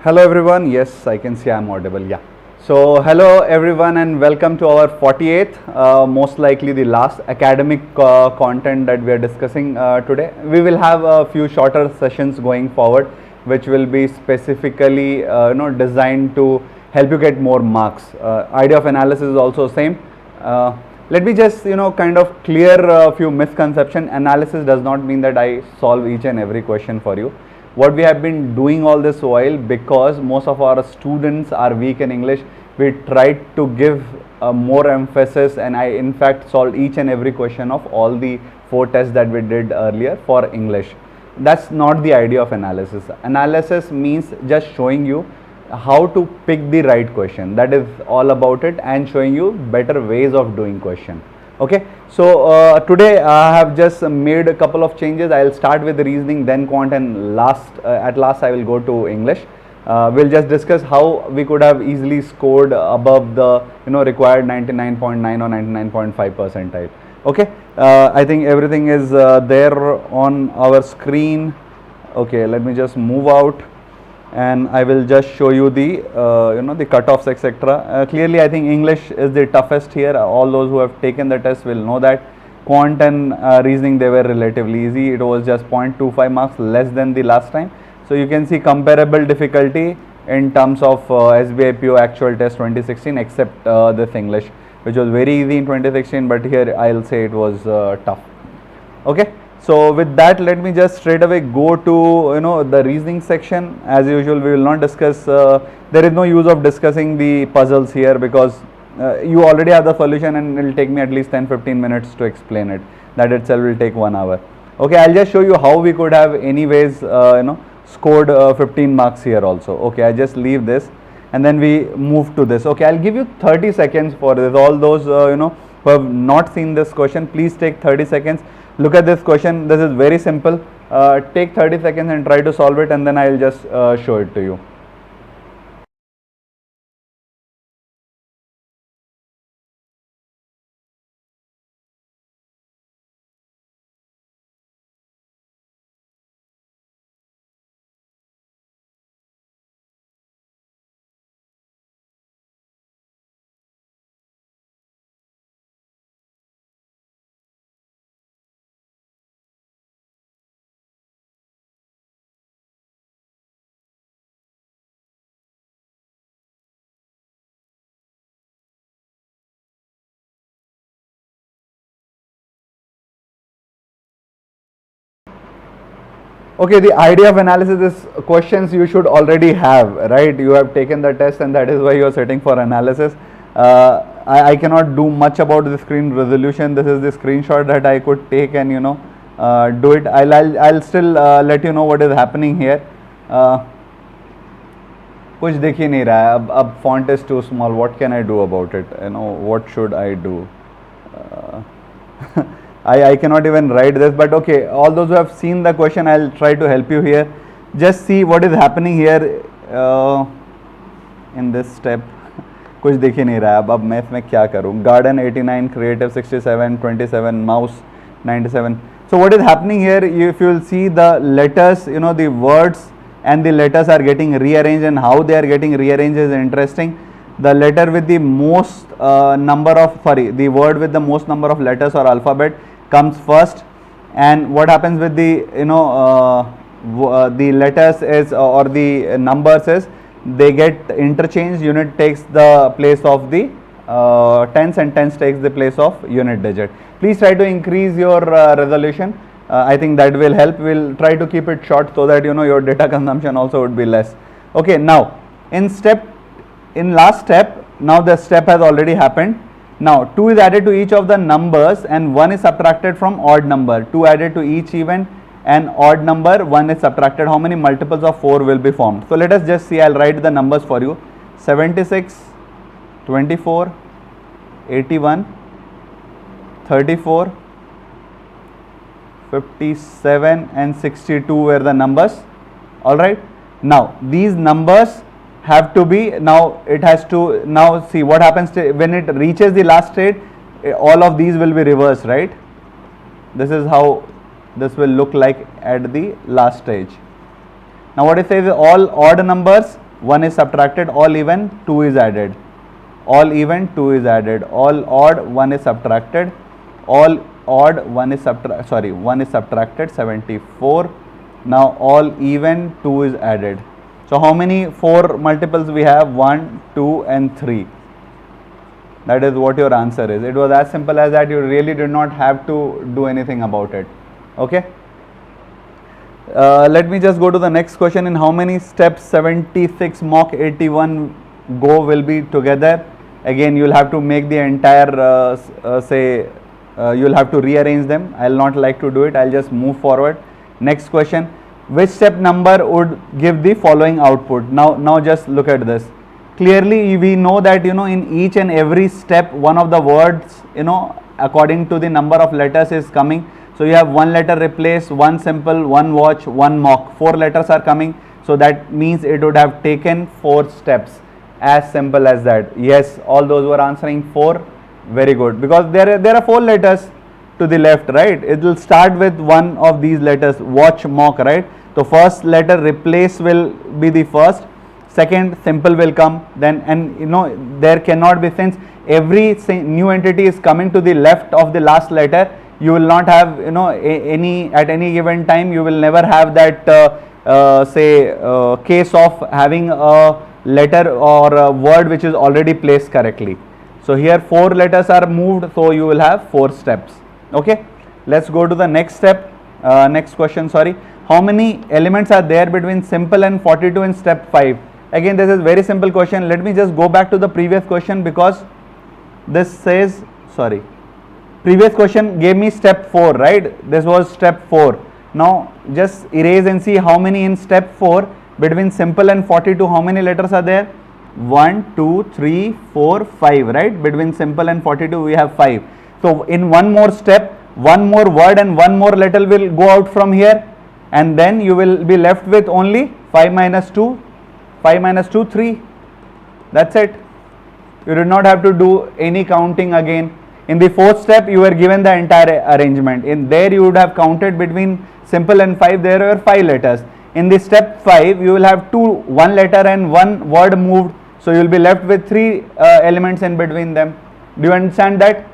Hello everyone. Yes, I can see I'm audible. Yeah. So hello everyone and welcome to our 48th, most likely the last academic content that we are discussing today. We will have a few shorter sessions going forward, which will be specifically designed to help you get more marks. Idea of analysis is also same. Let me just kind of clear a few misconceptions. Analysis does not mean that I solve each and every question for you. What we have been doing all this while, because most of our students are weak in English, we tried to give more emphasis, and I in fact solved each and every question of all the 4 tests that we did earlier for English. That's not the idea of analysis. Analysis means just showing you how to pick the right question. That is all about it, and showing you better ways of doing question. Okay, so today I have just made a couple of changes. I'll start with the reasoning, then quant, and at last I will go to English. We'll just discuss how we could have easily scored above the required 99.9 or 99.5 percentile. Okay, I think everything is there on our screen. Okay, let me just move out, and I will just show you the the cutoffs, etc. Clearly I think English is the toughest here. All those who have taken the test will know that. Quant and reasoning, they were relatively easy. It was just 0.25 marks less than the last time. So you can see comparable difficulty in terms of SBI PO actual test 2016, except this English, which was very easy in 2016, but here I'll say it was tough. Okay. So with that, let me just straight away go to the reasoning section. As usual, we will not discuss. There is no use of discussing the puzzles here, because you already have the solution, and it will take me at least 10-15 minutes to explain it. That itself will take 1 hour. Okay, I'll just show you how we could have anyways scored 15 marks here also. Okay, I just leave this, and then we move to this. Okay, I'll give you 30 seconds for this. All those who have not seen this question, please take 30 seconds. Look at this question. This is very simple. Take 30 seconds and try to solve it, and then I will just show it to you. Okay, the idea of analysis is questions you should already have, right? You have taken the test, and that is why you are sitting for analysis. I cannot do much about the screen resolution. This is the screenshot that I could take and do it. I'll still let you know what is happening here. कुछ दिख ही नहीं रहा है. अब font is too small. What can I do about it? What should I do? I cannot even write this, but okay, all those who have seen the question, I'll try to help you here. Just see what is happening here in this step. कुछ दिख ही नहीं रहा है. अब मैं इसमें क्या करूँ? Garden 89, Creative 67, 27, Mouse 97. So what is happening here? If you will see the letters, the words and the letters are getting rearranged, and how they are getting rearranged is interesting. The letter with the most the word with the most number of letters or alphabet comes first, and what happens with the the letters is or the numbers is they get interchanged. Unit takes the place of the tens, and tens takes the place of unit digit. Please try to increase your resolution. I think that will help. We'll try to keep it short so that your data consumption also would be less. Okay, now in last step, now the step has already happened. Now 2 is added to each of the numbers, and 1 is subtracted from odd number. 2 added to each even, and odd number 1 is subtracted. How many multiples of 4 will be formed? So let us just see. I'll write the numbers for you. 76, 24, 81, 34, 57 and 62 were the numbers. Alright. Now these numbers have to be, now it has to, now see what happens when it reaches the last state. All of these will be reversed, right? This is how this will look like at the last stage. Now what it says is all odd numbers 1 is subtracted, all even 2 is added, all even 2 is added, all odd 1 is subtracted, all odd 1 is 1 is subtracted, 74. Now all even 2 is added. So how many 4 multiples we have? 1, 2 and 3. That is what your answer is. It was as simple as that. You really did not have to do anything about it. Okay. Let me just go to the next question. In how many steps 76 mock 81 go will be together? Again, you will have to make the entire you will have to rearrange them. I will not like to do it. I will just move forward. Next question. Which step number would give the following output? Now just look at this. Clearly we know that in each and every step one of the words according to the number of letters is coming. So you have one letter replace, one simple, one watch, one mock. 4 letters are coming. So that means it would have taken 4 steps. As simple as that. Yes, all those who are answering 4, very good. Because there are 4 letters to the left, right? It will start with one of these letters, watch, mock, right? So first letter replace will be the first. Second simple will come, then, and there cannot be, since every new entity is coming to the left of the last letter, you will not have any at any given time you will never have that case of having a letter or a word which is already placed correctly. So here 4 letters are moved, so you will have 4 steps. Okay, let's go to the next step. Next question, sorry. How many elements are there between simple and 42 in step 5? Again, this is very simple question. Let me just go back to the previous question, because this says, sorry, previous question gave me step 4, right? This was step 4. Now just erase and see how many in step 4 between simple and 42. How many letters are there? 1, 2, 3, 4, 5, right? Between simple and 42 we have 5. So in one more step, one more word and one more letter will go out from here, and then you will be left with only 5 minus 2, 5 minus 2, 3. That's it. You did not have to do any counting again. In the 4th step, you were given the entire arrangement. In there, you would have counted between simple and 5. There were 5 letters. In the step 5, you will have 1 letter and 1 word moved. So you will be left with 3 elements in between them. Do you understand that?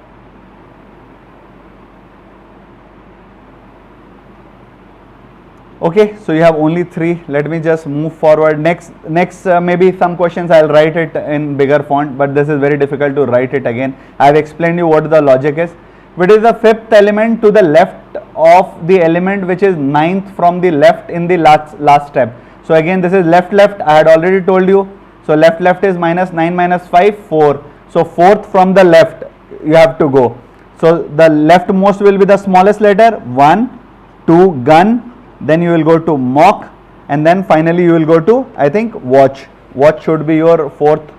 Okay, so you have only 3. Let me just move forward. Next maybe some questions I will write it in bigger font, but this is very difficult to write it again. I have explained you what the logic is. Which is the 5th element to the left of the element which is 9th from the left in the last step. So again, this is left. I had already told you. So left is minus 9 minus 5, 4. So 4th from the left you have to go. So the leftmost will be the smallest letter, 1, 2, gun. Then you will go to mock, and then finally you will go to, I think, watch. Watch should be your 4th.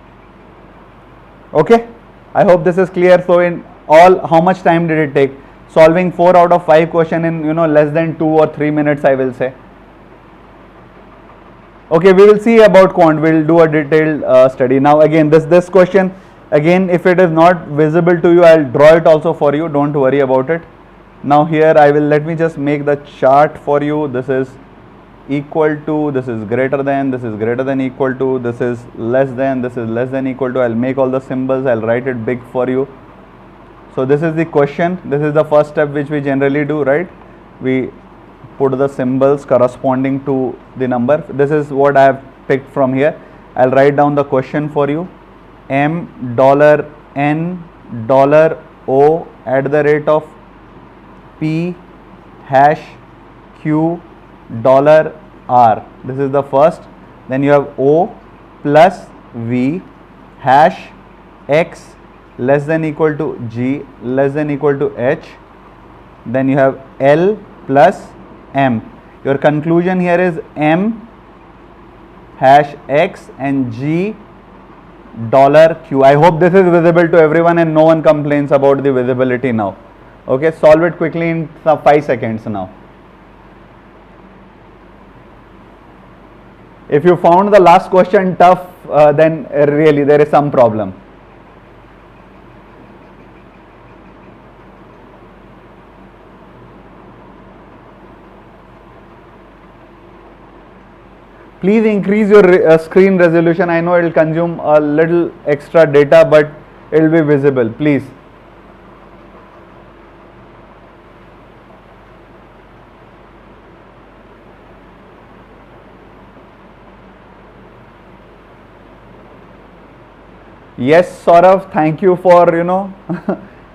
Okay, I hope this is clear. So in all, how much time did it take? Solving 4 out of 5 question in less than 2 or 3 minutes, I will say. Okay, we will see about quant. We will do a detailed study. Now again, this question, again, if it is not visible to you, I will draw it also for you. Don't worry about it. Now here let me just make the chart for you. This is equal to, this is greater than, this is greater than equal to, this is less than, this is less than equal to. I'll make all the symbols, I'll write it big for you. So this is the question. This is the first step which we generally do, right? We put the symbols corresponding to the number. This is what I have picked from here. I'll write down the question for you. $M $N $O @ P hash Q $R. This is the first. Then you have O plus V hash X less than equal to G less than equal to H. Then you have L plus M. Your conclusion here is M hash X and G $Q. I hope this is visible to everyone and no one complains about the visibility now. Okay, solve it quickly in 5 seconds now. If you found the last question tough, then really there is some problem. Please increase your screen resolution. I know it will consume a little extra data, but it will be visible, please. Yes, Saurav, thank you for,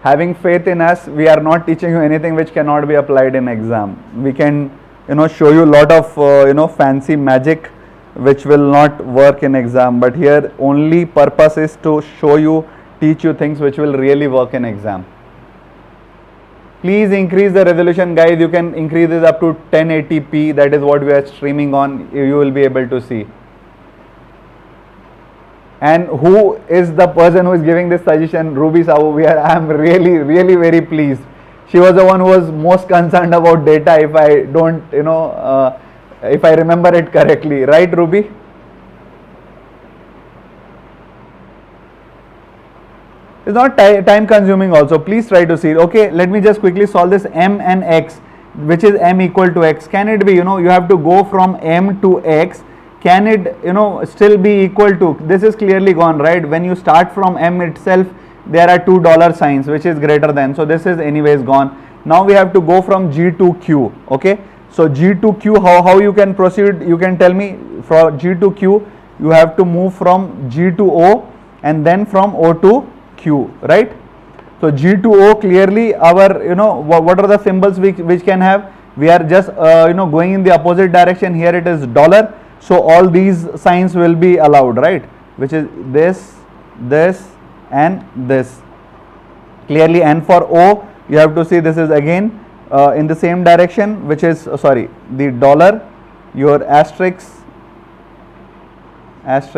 having faith in us. We are not teaching you anything which cannot be applied in exam. We can, show you a lot of, fancy magic which will not work in exam. But here only purpose is to show you, teach you things which will really work in exam. Please increase the resolution, guys. You can increase it up to 1080p. That is what we are streaming on. You will be able to see. And who is the person who is giving this suggestion? Ruby Sahu. I am really, really very pleased. She was the one who was most concerned about data, if I don't, if I remember it correctly. Right, Ruby? It's not time consuming also. Please try to see it. Okay, let me just quickly solve this m and x, which is m equal to x. Can it be, you have to go from m to x. Can it, still be equal to, this is clearly gone, right? When you start from m itself, there are two dollar signs, which is greater than. So this is anyways gone. Now we have to go from G to Q, okay? So G to Q, how you can proceed? You can tell me. From G to Q, you have to move from G to O and then from O to Q, right? So G to O, clearly our, what are the symbols which can have? We are just, going in the opposite direction. Here it is dollar. So all these signs will be allowed, right? Which is this, this and this. Clearly, and for O, you have to see this is again in the same direction, which is, the dollar, your asterisk at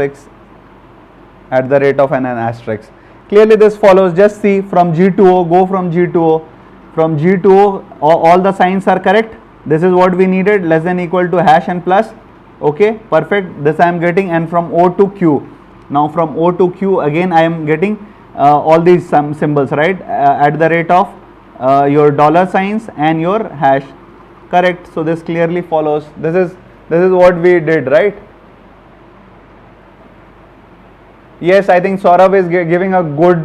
the rate of an asterisk. Clearly this follows. Just see, from G to O, go from G to O. From G to O, all the signs are correct. This is what we needed, less than equal to hash and plus. Okay, perfect. This I am getting. And from O to Q. Now from O to Q, again I am getting all these symbols, right? At the rate of your dollar signs and your hash. Correct. So this clearly follows. This is what we did, right? Yes, I think Saurav is giving a good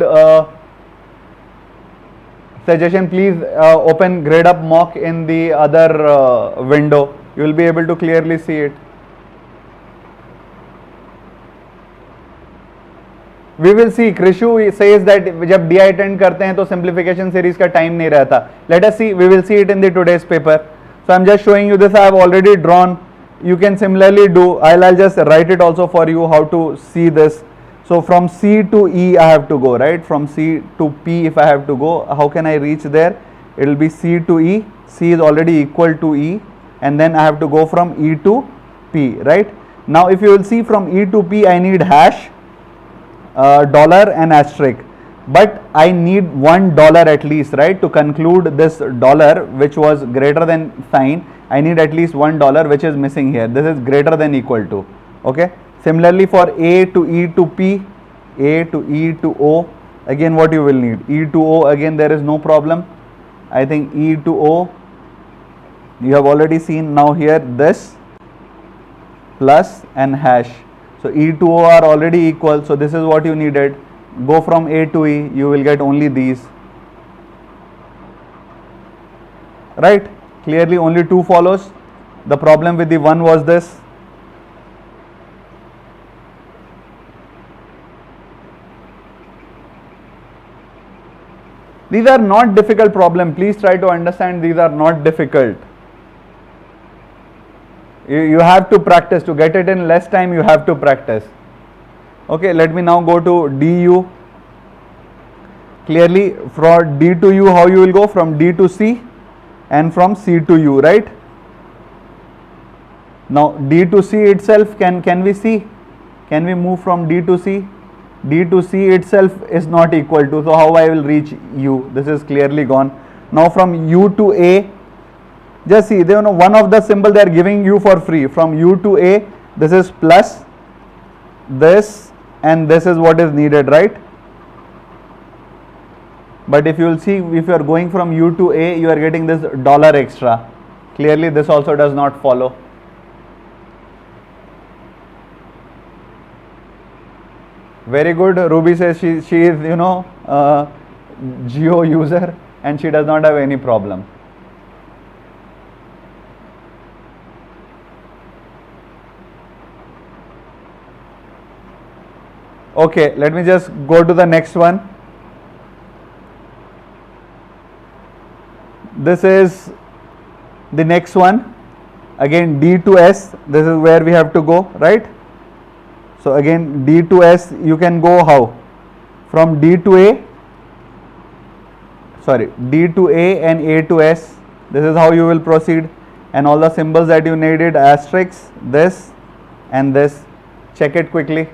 suggestion. Please open Gradeup mock in the other window. You will be able to clearly see it. We will see. Krishu says that जब DI attend करते हैं तो simplification series का time नहीं रहता. Let us see. We will see it in the today's paper. So I am just showing you this. I have already drawn. You can similarly do. I'll just write it also for you how to see this. So from C to E I have to go, right? From C to P if I have to go, how can I reach there? It will be C to E. C is already equal to E, and then I have to go from E to P, right? Now if you will see, from E to P I need hash, dollar and asterisk, but I need $1 at least, right? To conclude this dollar, which was greater than sign, I need at least $1, which is missing here. This is greater than equal to, okay? Similarly for A to E to P, A to E to O, again what you will need? E to O, again there is no problem. I think E to O, you have already seen. Now here this plus and hash. So E to O are already equal. So this is what you needed. Go from A to E, you will get only these. Right? Clearly only 2 follows. The problem with the 1 was this. These are not difficult problem. Please try to understand, these are not difficult. You have to practice. To get it in less time, you have to practice. Okay, let me now go to DU. Clearly from D to U, how you will go? From D to C and from C to U, right? Now D to C itself, can we see? Can we move from D to C? D to C itself is not equal to, so how I will reach U? This is clearly gone. Now from U to A, just see, one of the symbol they are giving you for free. From U to A, this is plus, this, and this is what is needed, right? But if you will see, if you are going from U to A, you are getting this dollar extra. Clearly this also does not follow. Very good. Ruby says she is, you know, Geo user and she does not have any problem. Okay, let me just go to the next one. This is the next one. Again, D to S, this is where we have to go, right? So again, D to S, you can go how? From D to A, sorry, D to A and A to S. This is how you will proceed. And all the symbols that you needed, asterisk, this and this. Check it quickly.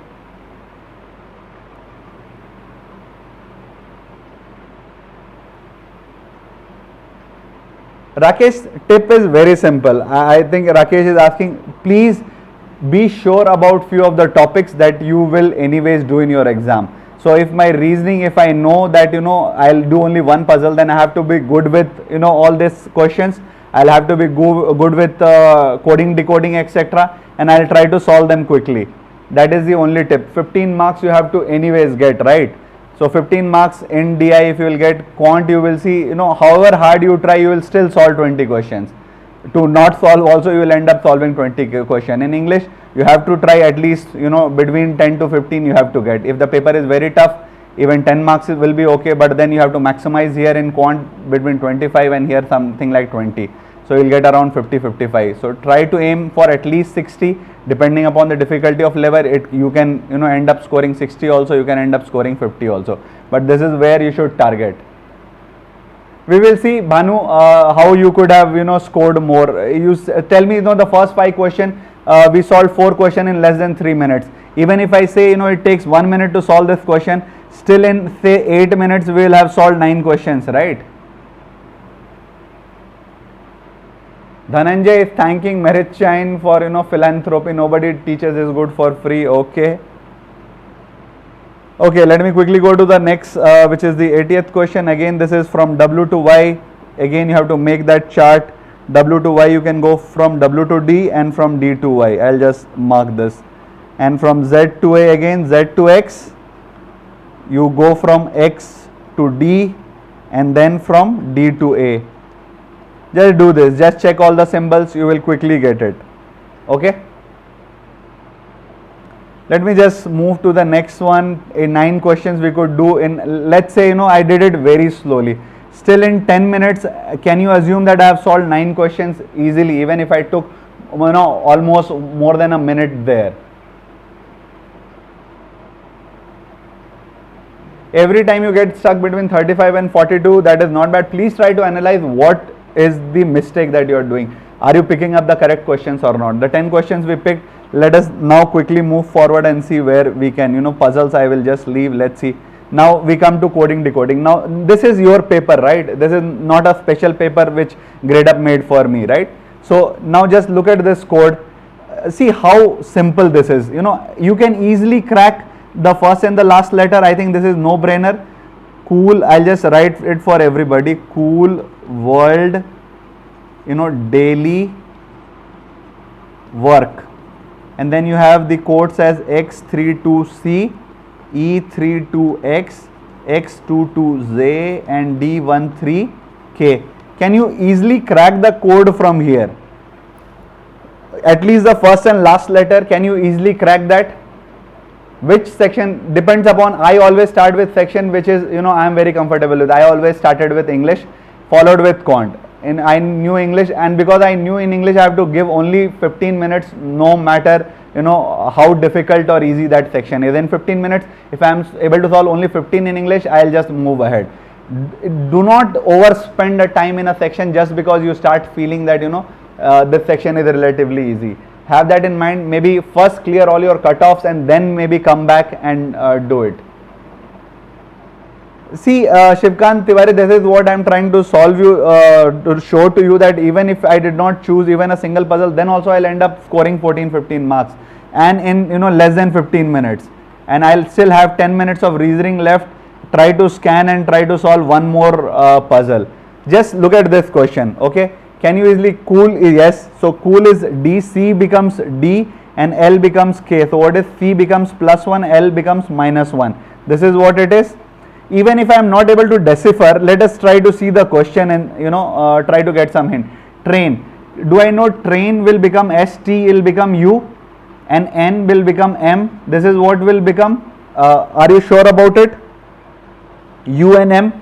Rakesh, tip is very simple. I think Rakesh is asking, please be sure about few of the topics that you will anyways do in your exam. So if my reasoning, if I know that, you know, I'll do only one puzzle, then I have to be good with, you know, all these questions. I'll have to be good with coding, decoding, etc. and I'll try to solve them quickly. That is the only tip. 15 marks you have to anyways get, right? So 15 marks in DI, if you will get quant, you will see, you know, however hard you try, you will still solve 20 questions. To not solve also, you will end up solving 20 questions. In English, you have to try at least, you know, between 10 to 15 you have to get. If the paper is very tough, even 10 marks will be okay, but then you have to maximize here in quant between 25 and here something like 20. So you'll get around 50-55. So try to aim for at least 60. Depending upon the difficulty of level, you can, you know, end up scoring 60 also, you can end up scoring 50 also. But this is where you should target. We will see, Bhanu, how you could have, you know, scored more. You tell me, you know, the first 5 questions, we solved 4 questions in less than 3 minutes. Even if I say, you know, it takes 1 minute to solve this question, still in say 8 minutes we will have solved 9 questions, right? Dhananjay is thanking Merit Chain for, you know, philanthropy. Nobody teaches is good for free. Okay. Okay, let me quickly go to the next, which is the 80th question. Again, this is from W to Y. Again, you have to make that chart. W to Y, you can go from W to D and from D to Y. I'll just mark this. And from Z to A again, Z to X. You go from X to D and then from D to A. Just do this, just check all the symbols, you will quickly get it. Okay. Let me just move to the next one. In 9 questions we could do in, let's say, you know, I did it very slowly. Still in 10 minutes, can you assume that I have solved 9 questions easily, even if I took, you know, almost more than a minute there. Every time you get stuck between 35 and 42, that is not bad. Please try to analyze what is the mistake that you are doing. Are you picking up the correct questions or not? The 10 questions we picked, let us now quickly move forward and see where we can, you know, puzzles I will just leave. Let's see. Now we come to coding, decoding. Now this is your paper, right? This is not a special paper which Gradeup made for me, right? So now just look at this code. See how simple this is. You know, you can easily crack the first and the last letter. I think this is no brainer. Cool, I'll just write it for everybody. Cool world, you know, daily work. And then you have the codes as X3 to C, E3 to X, X2 to Z and D13 K. Can you easily crack the code from here? At least the first and last letter, can you easily crack that? Which section depends upon, I always start with section which is, you know, I am very comfortable with. I always started with English, followed with quant. And I knew English, and because I knew in English I have to give only 15 minutes, no matter, you know, how difficult or easy that section is. In 15 minutes, if I am able to solve only 15 in English, I'll just move ahead. Do not overspend the time in a section just because you start feeling that, you know, this section is relatively easy. Have that in mind. Maybe first clear all your cutoffs and then maybe come back and do it. See, Shivkant Tiwari, this is what I am trying to solve you, to show to you that even if I did not choose even a single puzzle, then also I'll end up scoring 14-15 marks and in, you know, less than 15 minutes. And I'll still have 10 minutes of reasoning left. Try to scan and try to solve one more puzzle. Just look at this question, okay? Can you easily, cool, yes, so cool is D, C becomes D, and L becomes K. So what is C becomes +1, L becomes -1. This is what it is. Even if I am not able to decipher, let us try to see the question and try to get some hint. Train. Do I know train will become S, T will become U, and N will become M? This is what will become. Are you sure about it? U and M.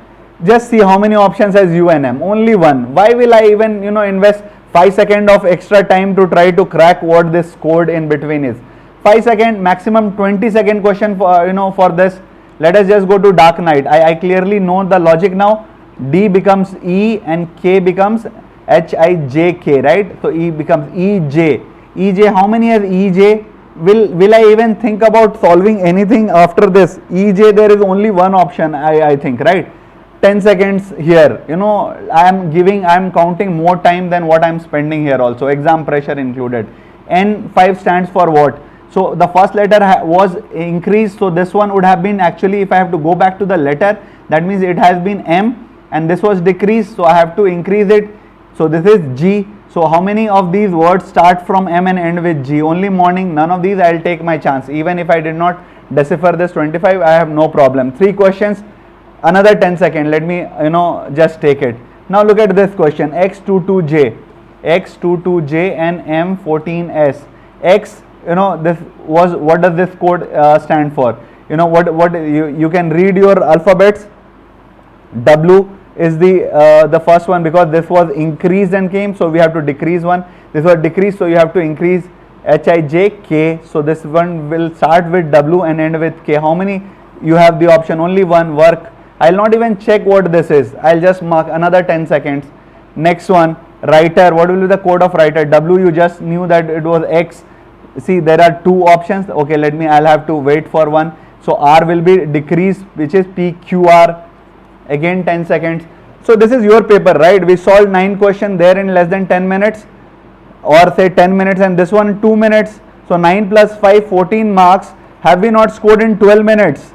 Just see how many options has U and M. Only one. Why will I even invest 5 seconds of extra time to try to crack what this code in between is? 5 second, maximum 20-second question for for this. Let us just go to dark night. I clearly know the logic now. D becomes E and K becomes Hij, right? So E becomes Ej. Ej, how many has Ej? Will I even think about solving anything after this? Ej, there is only one option, I think, right? 10 seconds here. I am counting more time than what I am spending here also. Exam pressure included. N5 stands for what? So the first letter was increased. So this one would have been, actually, if I have to go back to the letter, that means it has been M, and this was decreased. So I have to increase it. So this is G. So how many of these words start from M and end with G? Only morning. None of these. I will take my chance. Even if I did not decipher this 25, I have no problem. 3 questions. Another 10 seconds. Let me just take it. Now look at this question. X22J, X22J and M14S. X, this was, what does this code stand for? What you can read your alphabets. W is the first one, because this was increased and came, so we have to decrease one. This was decreased, so you have to increase Hij, K. So this one will start with W and end with K. How many? You have the option, only one. Work. I'll not even check what this is. I'll just mark another 10 seconds. Next one, writer. What will be the code of writer? W, you just knew that it was X. See, there are 2 options. Okay, I'll have to wait for one. So R will be decreased, which is PQR. Again 10 seconds. So this is your paper, right? We solved 9 questions there in less than 10 minutes, or say 10 minutes, and this one 2 minutes. So 9 plus 5, 14 marks. Have we not scored in 12 minutes?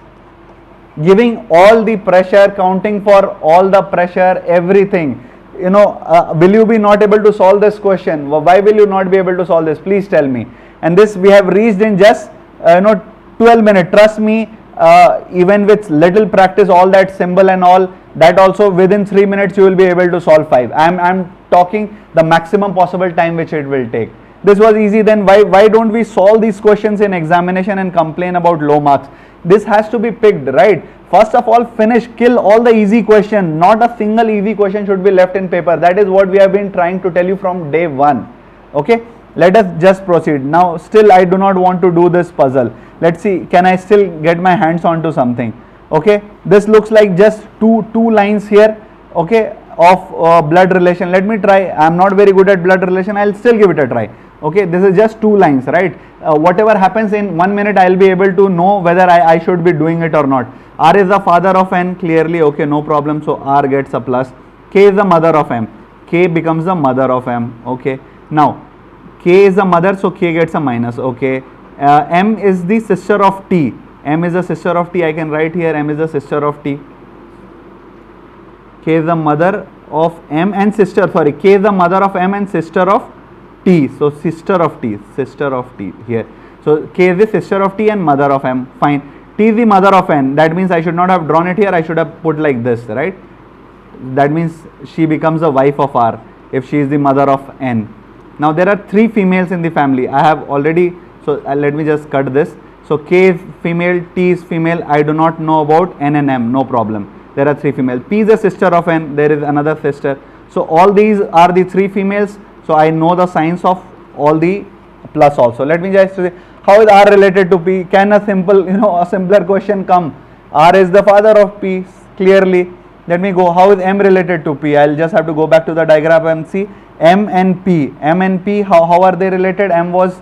Giving all the pressure, counting for all the pressure, everything. Will you be not able to solve this question? Why will you not be able to solve this? Please tell me. And this we have reached in just 12 minutes. Trust me, even with little practice, all that symbol and all that, also within 3 minutes you will be able to solve 5. I'm talking the maximum possible time which it will take. This was easy. Then why don't we solve these questions in examination and complain about low marks? This has to be picked, right? First of all, kill all the easy question. Not a single easy question should be left in paper. That is what we have been trying to tell you from day one. Okay, let us just proceed. Now still I do not want to do this puzzle. Let's see, can I still get my hands onto something? Okay, this looks like just two lines here, okay, of blood relation. Let me try. I am not very good at blood relation. I'll still give it a try. Okay, this is just 2 lines, right? Whatever happens in 1 minute, I'll be able to know whether I should be doing it or not. R is the father of N, clearly. Okay, no problem. So R gets a plus. K is the mother of M. K becomes the mother of M. Okay, now K is the mother, so K gets a minus. Okay, M is the sister of T. M is the sister of T. I can write here M is the sister of T. K is the mother of M and sister. Sorry, K is the mother of M and sister of T. So sister of T here. So K is the sister of T and mother of M. Fine. T is the mother of N. That means I should not have drawn it here. I should have put like this, right? That means she becomes the wife of R if she is the mother of N. Now there are 3 females in the family. I have already, so let me just cut this. So K is female, T is female. I do not know about N and M. No problem. There are 3 females. P is the sister of N. There is another sister. So all these are the 3 females. So I know the signs of all the plus also. Let me just say, how is R related to P? Can a simple, a simpler question come? R is the father of P, clearly. Let me go. How is M related to P? I'll just have to go back to the diagram and see. M and P. M and P, how are they related? M was,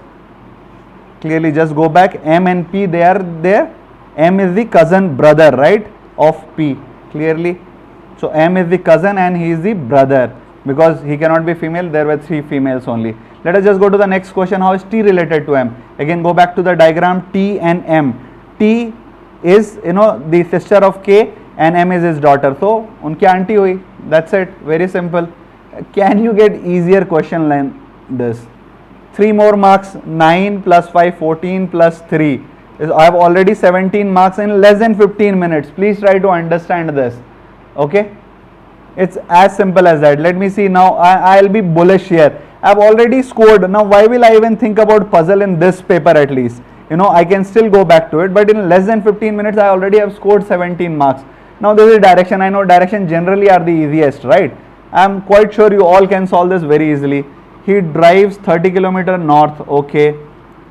clearly just go back. M and P, they are there. M is the cousin brother, right, of P, clearly. So M is the cousin and he is the brother. Because he cannot be female, there were 3 females only. Let us just go to the next question. How is T related to M? Again, go back to the diagram. T and M. T is, the sister of K and M is his daughter. So, unki auntie hui. That's it. Very simple. Can you get easier question than this? 3 more marks, 9 plus 5, 14 plus 3. I have already 17 marks in less than 15 minutes. Please try to understand this. Okay? It's as simple as that. Let me see now. I'll be bullish here. I've already scored. Now, why will I even think about puzzle in this paper at least? You know, I can still go back to it. But in less than 15 minutes, I already have scored 17 marks. Now, this is direction. I know direction generally are the easiest, right? I'm quite sure you all can solve this very easily. He drives 30 kilometers north. Okay.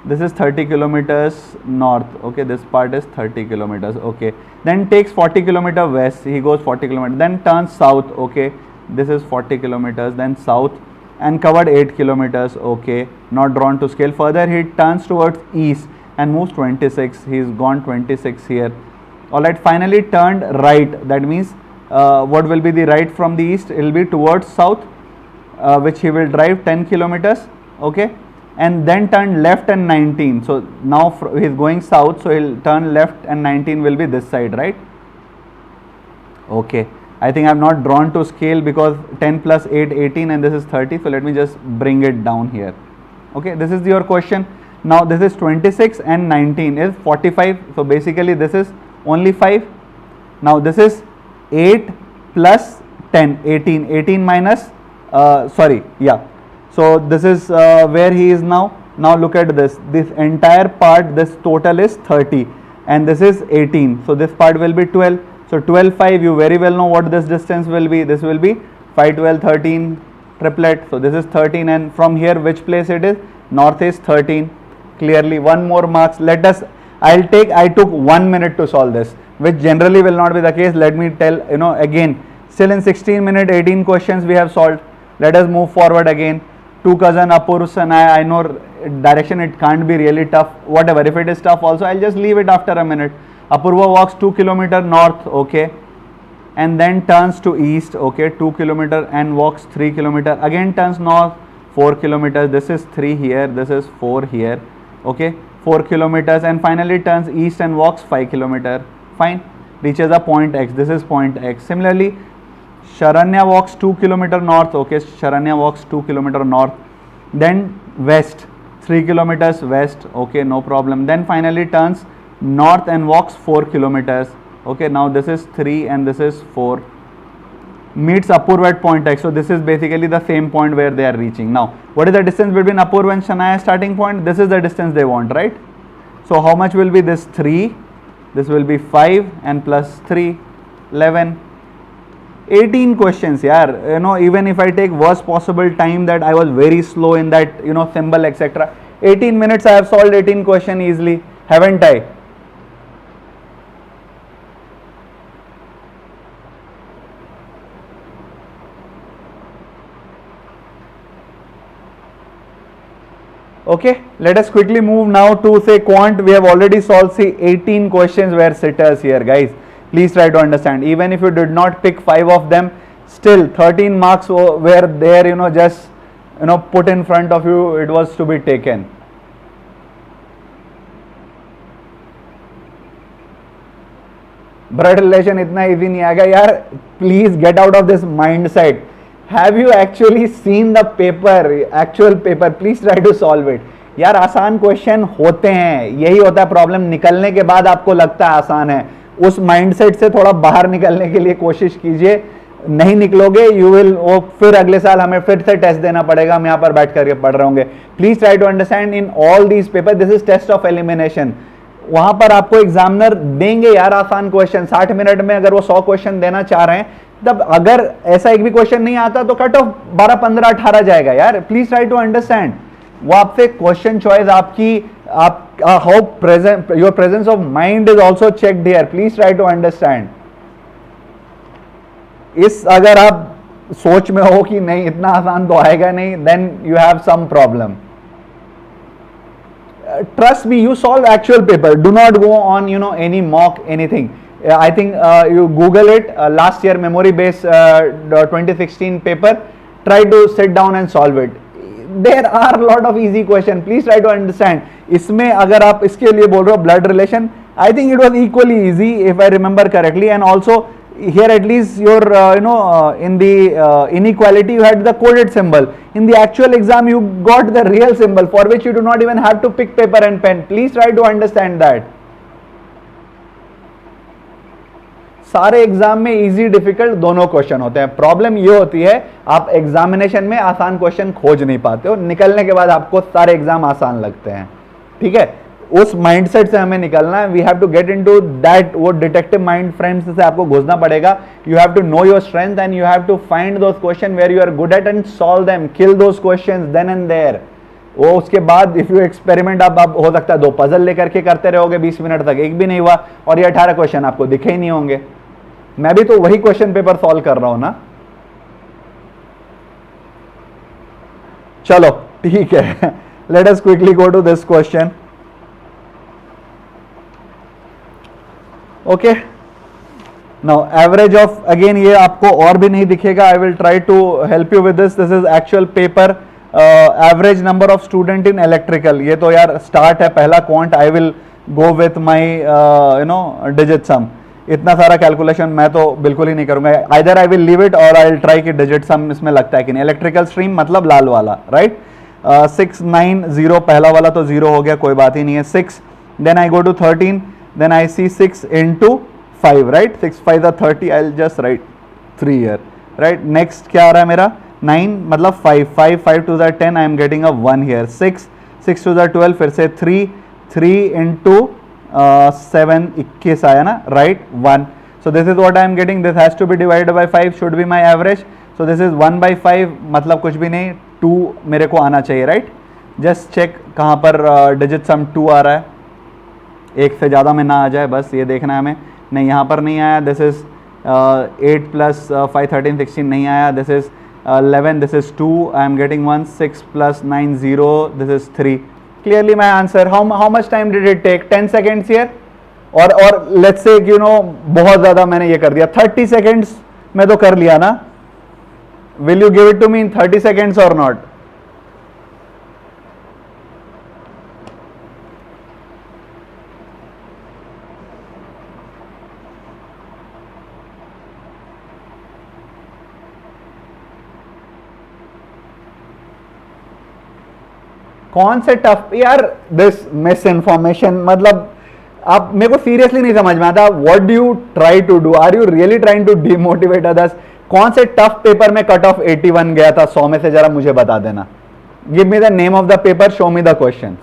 This is 30 kilometers north. Okay. This part is 30 kilometers. Okay. Then takes 40 kilometers west. He goes 40 kilometers. Then turns south. Okay. This is 40 kilometers. Then south and covered 8 kilometers. Okay. Not drawn to scale. Further, he turns towards east and moves 26. He's gone 26 here. Alright. Finally turned right. That means what will be the right from the east? It will be towards south. Which he will drive 10 kilometers, okay, and then turn left and 19. So now he is going south, so he'll turn left and 19 will be this side, right? Okay, I think I have not drawn to scale because 10 plus 8, 18 and this is 30. So let me just bring it down here. Okay, this is your question. Now this is 26 and 19 is 45. So basically this is only 5. Now this is 8 plus 10, 18, 18 minus so this is where he is now. Now look at this entire part, this total is 30 and this is 18, so this part will be 12. So 12, 5, you very well know what this distance will be. This will be 5, 12, 13 triplet. So this is 13 and from here which place it is? North is 13. Clearly one more marks. I took 1 minute to solve this, which generally will not be the case. Let me tell again, still in 16 minutes 18 questions we have solved. Let us move forward again. Two cousin Apurus and I know direction it can't be really tough. Whatever, if it is tough also, I'll just leave it after a minute. Apurva walks 2 kilometers north, okay, and then turns to east, okay, 2 kilometers and walks 3 kilometers. Again turns north, 4 kilometers. This is 3 here, this is 4 here, okay, 4 kilometers and finally turns east and walks 5 kilometers. Fine, reaches a point X. This is point X. Similarly, Sharanya walks 2 kilometers north, okay, Sharanya walks 2 kilometers north, then west, 3 kilometers west, okay, no problem. Then finally turns north and walks 4 kilometers, okay, now this is 3 and this is 4. Meets Apurva at point X, so this is basically the same point where they are reaching. Now, what is the distance between Apurva and Shanaya starting point? This is the distance they want, right? So, how much will be this 3? This will be 5 and plus 3, 11. 18 questions, yeah, even if I take worst possible time that I was very slow in that, symbol, etc. 18 minutes I have solved 18 questions easily, haven't I? Okay, let us quickly move now to say quant. We have already solved 18 questions where sitters here, guys. Please try to understand. Even if you did not pick 5 of them, still 13 marks were there, just put in front of you. It was to be taken. Blood relation itna easy nahi aega yaar. Please get out of this mindset. Have you actually seen the paper, actual paper? Please try to solve it. यार आसान question होते हैं, यही होता है problem. निकलने के बाद आपको लगता है आसान है. उस माइंडसेट से थोड़ा बाहर निकलने के लिए कोशिश कीजिए. नहीं निकलोगे यू विल, वो फिर अगले साल हमें फिर से टेस्ट देना पड़ेगा. हम यहाँ पर बैठ करके पढ़ रहे होंगे. Please try to understand in all these paper. This is test of elimination. वहां पर आपको एग्जामिनर देंगे यार आसान क्वेश्चन. 60 मिनट में अगर वो 100 क्वेश्चन देना चाह रहे हैं, तब अगर ऐसा एक भी क्वेश्चन नहीं आता तो कट ऑफ 12, 15, 18 जाएगा यार. Please try to understand. वो आपसे क्वेश्चन चॉइस आपकी, how present your presence of mind is also checked here. Please try to understand. इस अगर आप सोच में हो कि नहीं इतना आसान तो आएगा नहीं, then you have some problem. Trust me, you solve actual paper. Do not go on, any mock, anything. I think you Google it. Last year memory based 2016 paper. Try to sit down and solve it. There are a lot of easy questions. Please try to understand. इसमें अगर आप इसके लिए बोल रहे हो blood relation, I think it was equally easy if I remember correctly. And also here at least your in the inequality you had the coded symbol. In the actual exam you got the real symbol for which you do not even have to pick paper and pen. Please try to understand that. सारे exam में easy difficult दोनों question होते हैं. Problem ये होती है आप examination में आसान क्वेश्चन खोज नहीं पाते हो, निकलने के बाद आपको सारे एग्जाम आसान लगते हैं. ठीक है, उस माइंडसेट से हमें निकलना है. We have to get into that, वो डिटेक्टिव माइंड फ्रेम्स से आपको घुसना पड़ेगा. You have to know your strength and you have to find those question where you are good at and solve them, kill those questions then and there. वो उसके बाद if you experiment, आप हो सकता है 2 पजल लेकर के करते रहोगे 20 मिनट तक, एक भी नहीं हुआ और ये 18 क्वेश्चन आपको दिखे ही नहीं होंगे. मैं भी तो वही क्वेश्चन पेपर सॉल्व कर रहा हूं ना. चलो ठीक है, let us quickly go to this question. Okay, now average of, again ये आपको और भी नहीं दिखेगा. I will try to help you with this. This is actual paper. Average number of student in electrical. ये तो यार स्टार्ट है पहला quant. I will go with my digit sum. इतना सारा कैलकुलेशन मैं तो बिल्कुल ही नहीं करूंगा. Either I will leave it और आई विल ट्राई कि डिजिट सम इसमें लगता है कि नहीं. इलेक्ट्रिकल स्ट्रीम मतलब लाल वाला, राइट. 6 9 0, पहला वाला तो 0 हो गया, कोई बात ही नहीं है. 6, then I go to 13, then I see 6 into 5, right. 6 5 30, I will just write 3 here, right. Next क्या आ रहा है मेरा, 9 मतलब 5 5 5 to the 10, I am getting a 1 here. 6 6 to the 12, फिर से 3 into 7 21 आया ना, right. 1. So this is what I am getting. This has to be divided by 5, should be my average. So this is 1/5, मतलब कुछ भी नहीं, 2 मेरे को आना चाहिए, राइट. जस्ट चेक कहाँ पर डिजिट सम 2 आ रहा है. एक से ज़्यादा में ना आ जाए, बस ये देखना है हमें. नहीं, यहाँ पर नहीं आया. दिस इज 8 + 5 13 16 नहीं आया. This is 11, this is 2, I am getting 1. 6 + 9 0, this is 3. Clearly my answer. How much time did it take? 10 seconds here, or let's say बहुत ज़्यादा मैंने ये कर दिया. 30 seconds में तो कर लिया ना. Will you give it to me in 30 seconds or not? कौन से टफ यार, दिस मिस इन्फॉर्मेशन, मतलब आप मेरे को सीरियसली नहीं समझ में आता. What do you try to do? Are you really trying to demotivate others? कौन से टफ पेपर में कट ऑफ 81 गया था 100 में से, जरा मुझे बता देना. Give me the name of the paper, show me the questions.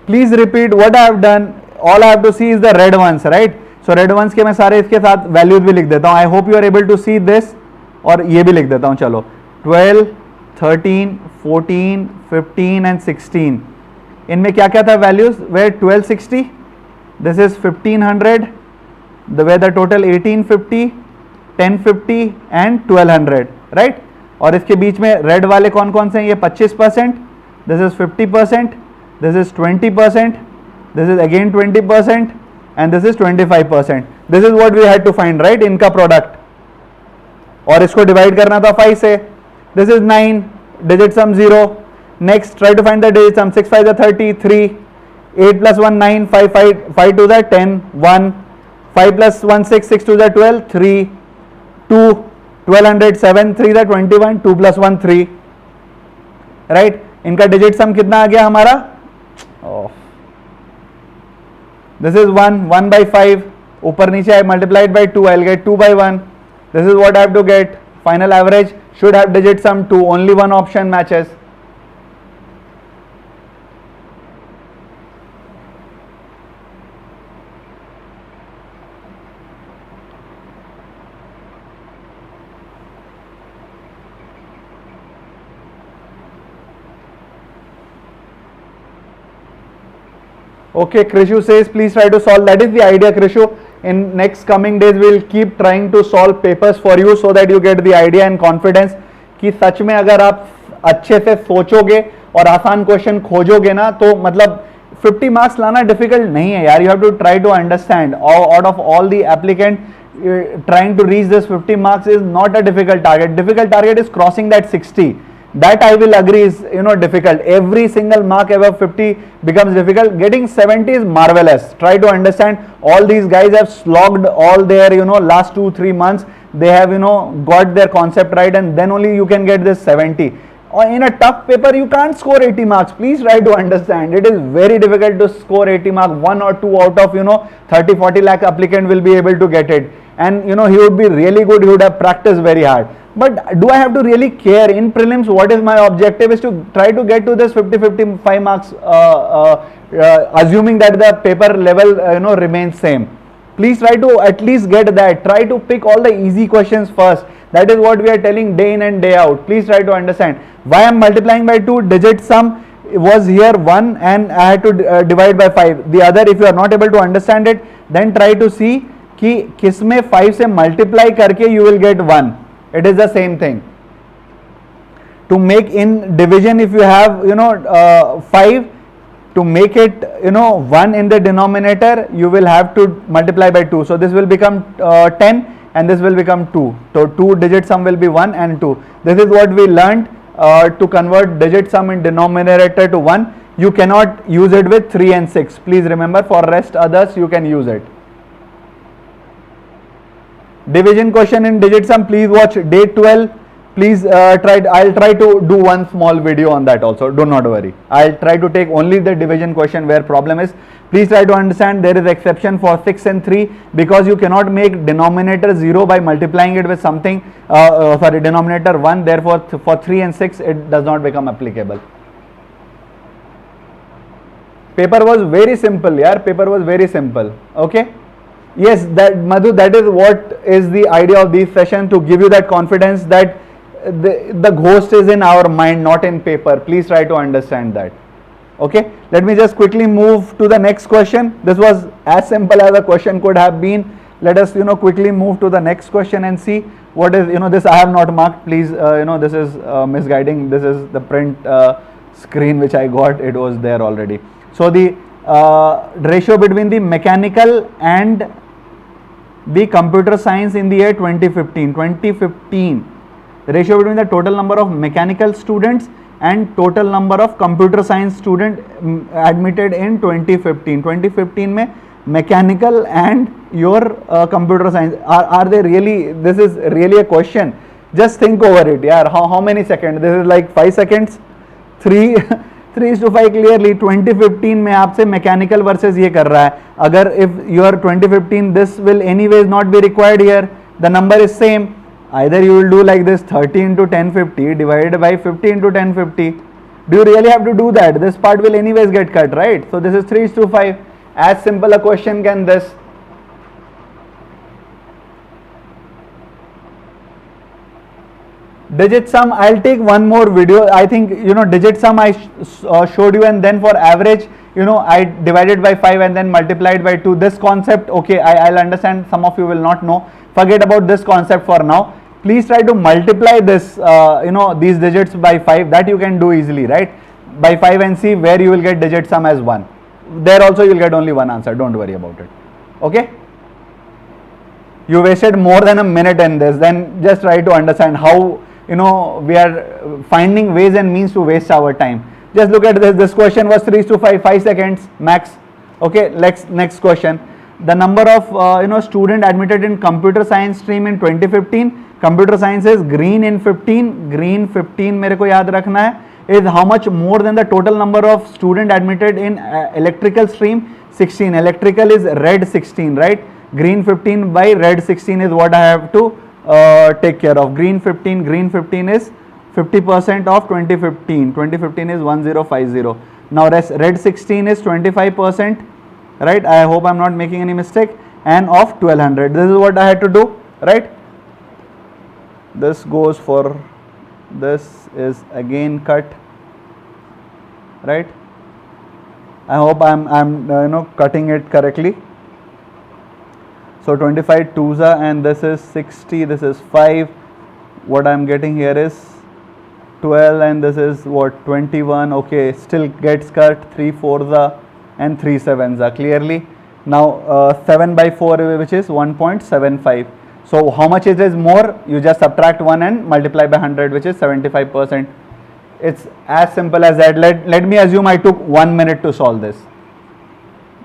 Please repeat what I have done. All I have to see is the red ones, right. So red ones के मैं सारे इसके साथ वैल्यूज भी लिख देता हूं. I hope you are able to see this. और ये भी लिख देता हूं. चलो, 12 13 14 15 एंड 16. इनमें क्या क्या था values? Way 1260, this is 1500, way the total 1850 1050 and 1200, right. और इसके बीच में रेड वाले कौन कौन से हैं? ये 25%, this is 50%, this is 20%, this is again 20% and this is 25%. This is what we had to find, right, इनका प्रोडक्ट. और इसको डिवाइड करना था 5 से. This is 9, digit sum 0. Next try to find the digit sum. 6 5 30, 3, 8 + 1 9, 5 to the 10, 1, 5 + 1 6, 6 to the 12, 3, 2, 1200, 7 3 the 21, 2 + 1 3, right. इनका digit सम कितना आ गया हमारा? दिस इज 1/5, ऊपर नीचे आई multiplied by 2, I will get 2/1. This is what I have to get. Final average should have digit sum 2. Only one option matches. Okay, Krishu says please try to solve. That is the idea, Krishu. In next coming days we will keep trying to solve papers for you so that you get the idea and confidence कि सच में अगर आप अच्छे से सोचोगे और आसान question खोजोगे ना, तो मतलब 50 मार्क्स लाना डिफिकल्ट नहीं है यार. You have to try to understand out of all the applicant, trying to reach this 50 marks is not a difficult target. Difficult target is crossing that 60. That I will agree is, difficult. Every single mark above 50 becomes difficult. Getting 70 is marvelous. Try to understand, all these guys have slogged all their, last 2-3 months. They have, got their concept right, and then only you can get this 70. Or in a tough paper, you can't score 80 marks. Please try to understand. It is very difficult to score 80 marks. 1 or 2 out of, 30-40 lakh applicant will be able to get it. And, he would be really good. He would have practiced very hard. But do I have to really care? In prelims, what is my objective is to try to get to this 50-55 marks, assuming that the paper level, remains same. Please try to at least get that. Try to pick all the easy questions first. That is what we are telling day in and day out. Please try to understand. Why I am multiplying by 2, digit sum was here 1 and I had to divide by 5. The other, if you are not able to understand it, then try to see कि किसमें 5 से multiply करके you will get 1. It is the same thing. To make in division, if you have 5, to make it 1 in the denominator, you will have to multiply by 2. So this will become 10 and this will become 2. So 2 digit sum will be 1 and 2. This is what we learned, to convert digit sum in denominator to 1. You cannot use it with 3 and 6. Please remember, for rest others you can use it. Division question in digit sum, please watch day 12. Please I'll try to do one small video on that also. Do not worry. I'll try to take only the division question where problem is. Please try to understand, there is exception for 6 and 3 because you cannot make denominator 0 by multiplying it with something, denominator 1. Therefore, for 3 and 6 it does not become applicable. Paper was very simple, yeah. Paper was very simple. Okay. Yes, that Madhu, that is what is the idea of these sessions, to give you that confidence that the ghost is in our mind, not in paper. Please try to understand that. Okay, let me just quickly move to the next question. This was as simple as a question could have been. Let us quickly move to the next question and see what is, this I have not marked. Please, this is misguiding. This is the print screen which I got. It was there already. So the ratio between the mechanical and the computer science in the year 2015. The ratio between the total number of mechanical students and total number of computer science student admitted in 2015. 2015 में mechanical and your computer science, are they really, this is really a question. Just think over it, yeah. How many seconds? This is like 5 seconds. 3:5 clearly 2015 में आपसे mechanical versus ये कर रहा है. अगर if your 2015, this will anyways not be required here. The number is same. Either you will do like this, 30 into 1050 divided by 50 into 1050. Do you really have to do that? This part will anyways get cut, right? So this is 3:5. As simple a question can this. Digit sum, I'll take one more video. I think, digit sum I showed you, and then for average, I divided by 5 and then multiplied by 2. This concept, okay, I'll understand, some of you will not know. Forget about this concept for now. Please try to multiply this, these digits by 5. That you can do easily, right? By 5 and see where you will get digit sum as 1. There also you will get only one answer. Don't worry about it. Okay? You wasted more than a minute in this. Then just try to understand how, we are finding ways and means to waste our time. Just look at this. This question was 3:5, 5 seconds max. Okay, next question. The number of student admitted in computer science stream in 2015. Computer science is green in 15. Green 15 मेरे को याद रखना है. Is how much more than the total number of student admitted in electrical stream? 16. Electrical is red 16, right? Green 15 by red 16 is what I have to take care of. Green 15 is 50% of 2015. 2015 is 1050. Now red 16 is 25%, right? I hope I'm not making any mistake. And of 1200. This is what I had to do, right? This goes for, this is again cut, right? I hope I'm cutting it correctly. So 25 2s are, and this is 60, this is 5. What I'm getting here is 12, and this is what, 21. Okay, still gets cut. 3 4s are and 3 7s are clearly. Now 7 by 4, which is 1.75. So how much it is more? You just subtract 1 and multiply by 100, which is 75%. It's as simple as that. Let me assume I took 1 minute to solve this.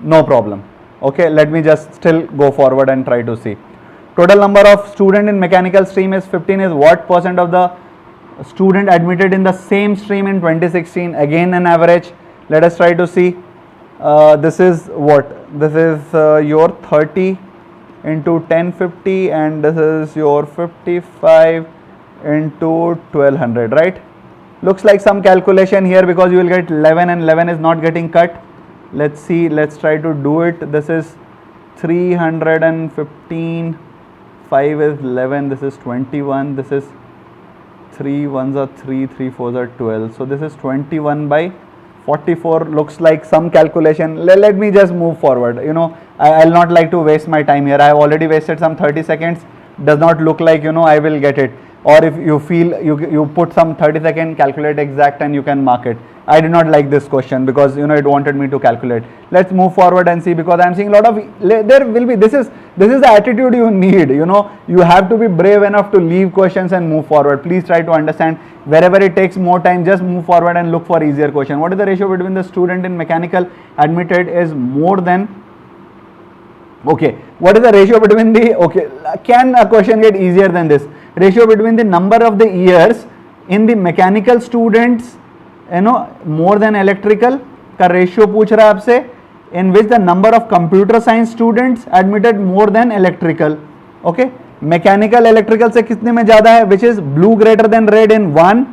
No problem. Okay, let me just still go forward and try to see. Total number of student in mechanical stream is 15. Is what percent of the student admitted in the same stream in 2016? Again an average. Let us try to see. This is what? This is your 30 into 1050 and this is your 55 into 1200, right? Looks like some calculation here because you will get 11 and 11 is not getting cut. Let's see, let's try to do it. This is 315, 5 is 11, this is 21, this is 3 ones are 3, 3 fours are 12. So this is 21 by 44. Looks like some calculation. Let me just move forward. I'll not like to waste my time here. I have already wasted some 30 seconds. Does not look like I will get it. Or if you feel you put some 30-second calculate exact and you can mark it. I did not like this question because it wanted me to calculate. Let's move forward and see, because I am seeing a lot of there will be this is the attitude you need. You have to be brave enough to leave questions and move forward. Please try to understand. Wherever it takes more time, just move forward and look for easier question. What is the ratio between the student in mechanical admitted is more than? Okay, what is the ratio between the, okay, can a question get easier than this? Ratio between the number of the years in the mechanical students, more than electrical का ratio पूछ रहा है आपसे, in which the number of computer science students admitted more than electrical. Okay, mechanical electrical से कितने में ज़्यादा है? Which is blue greater than red in 1.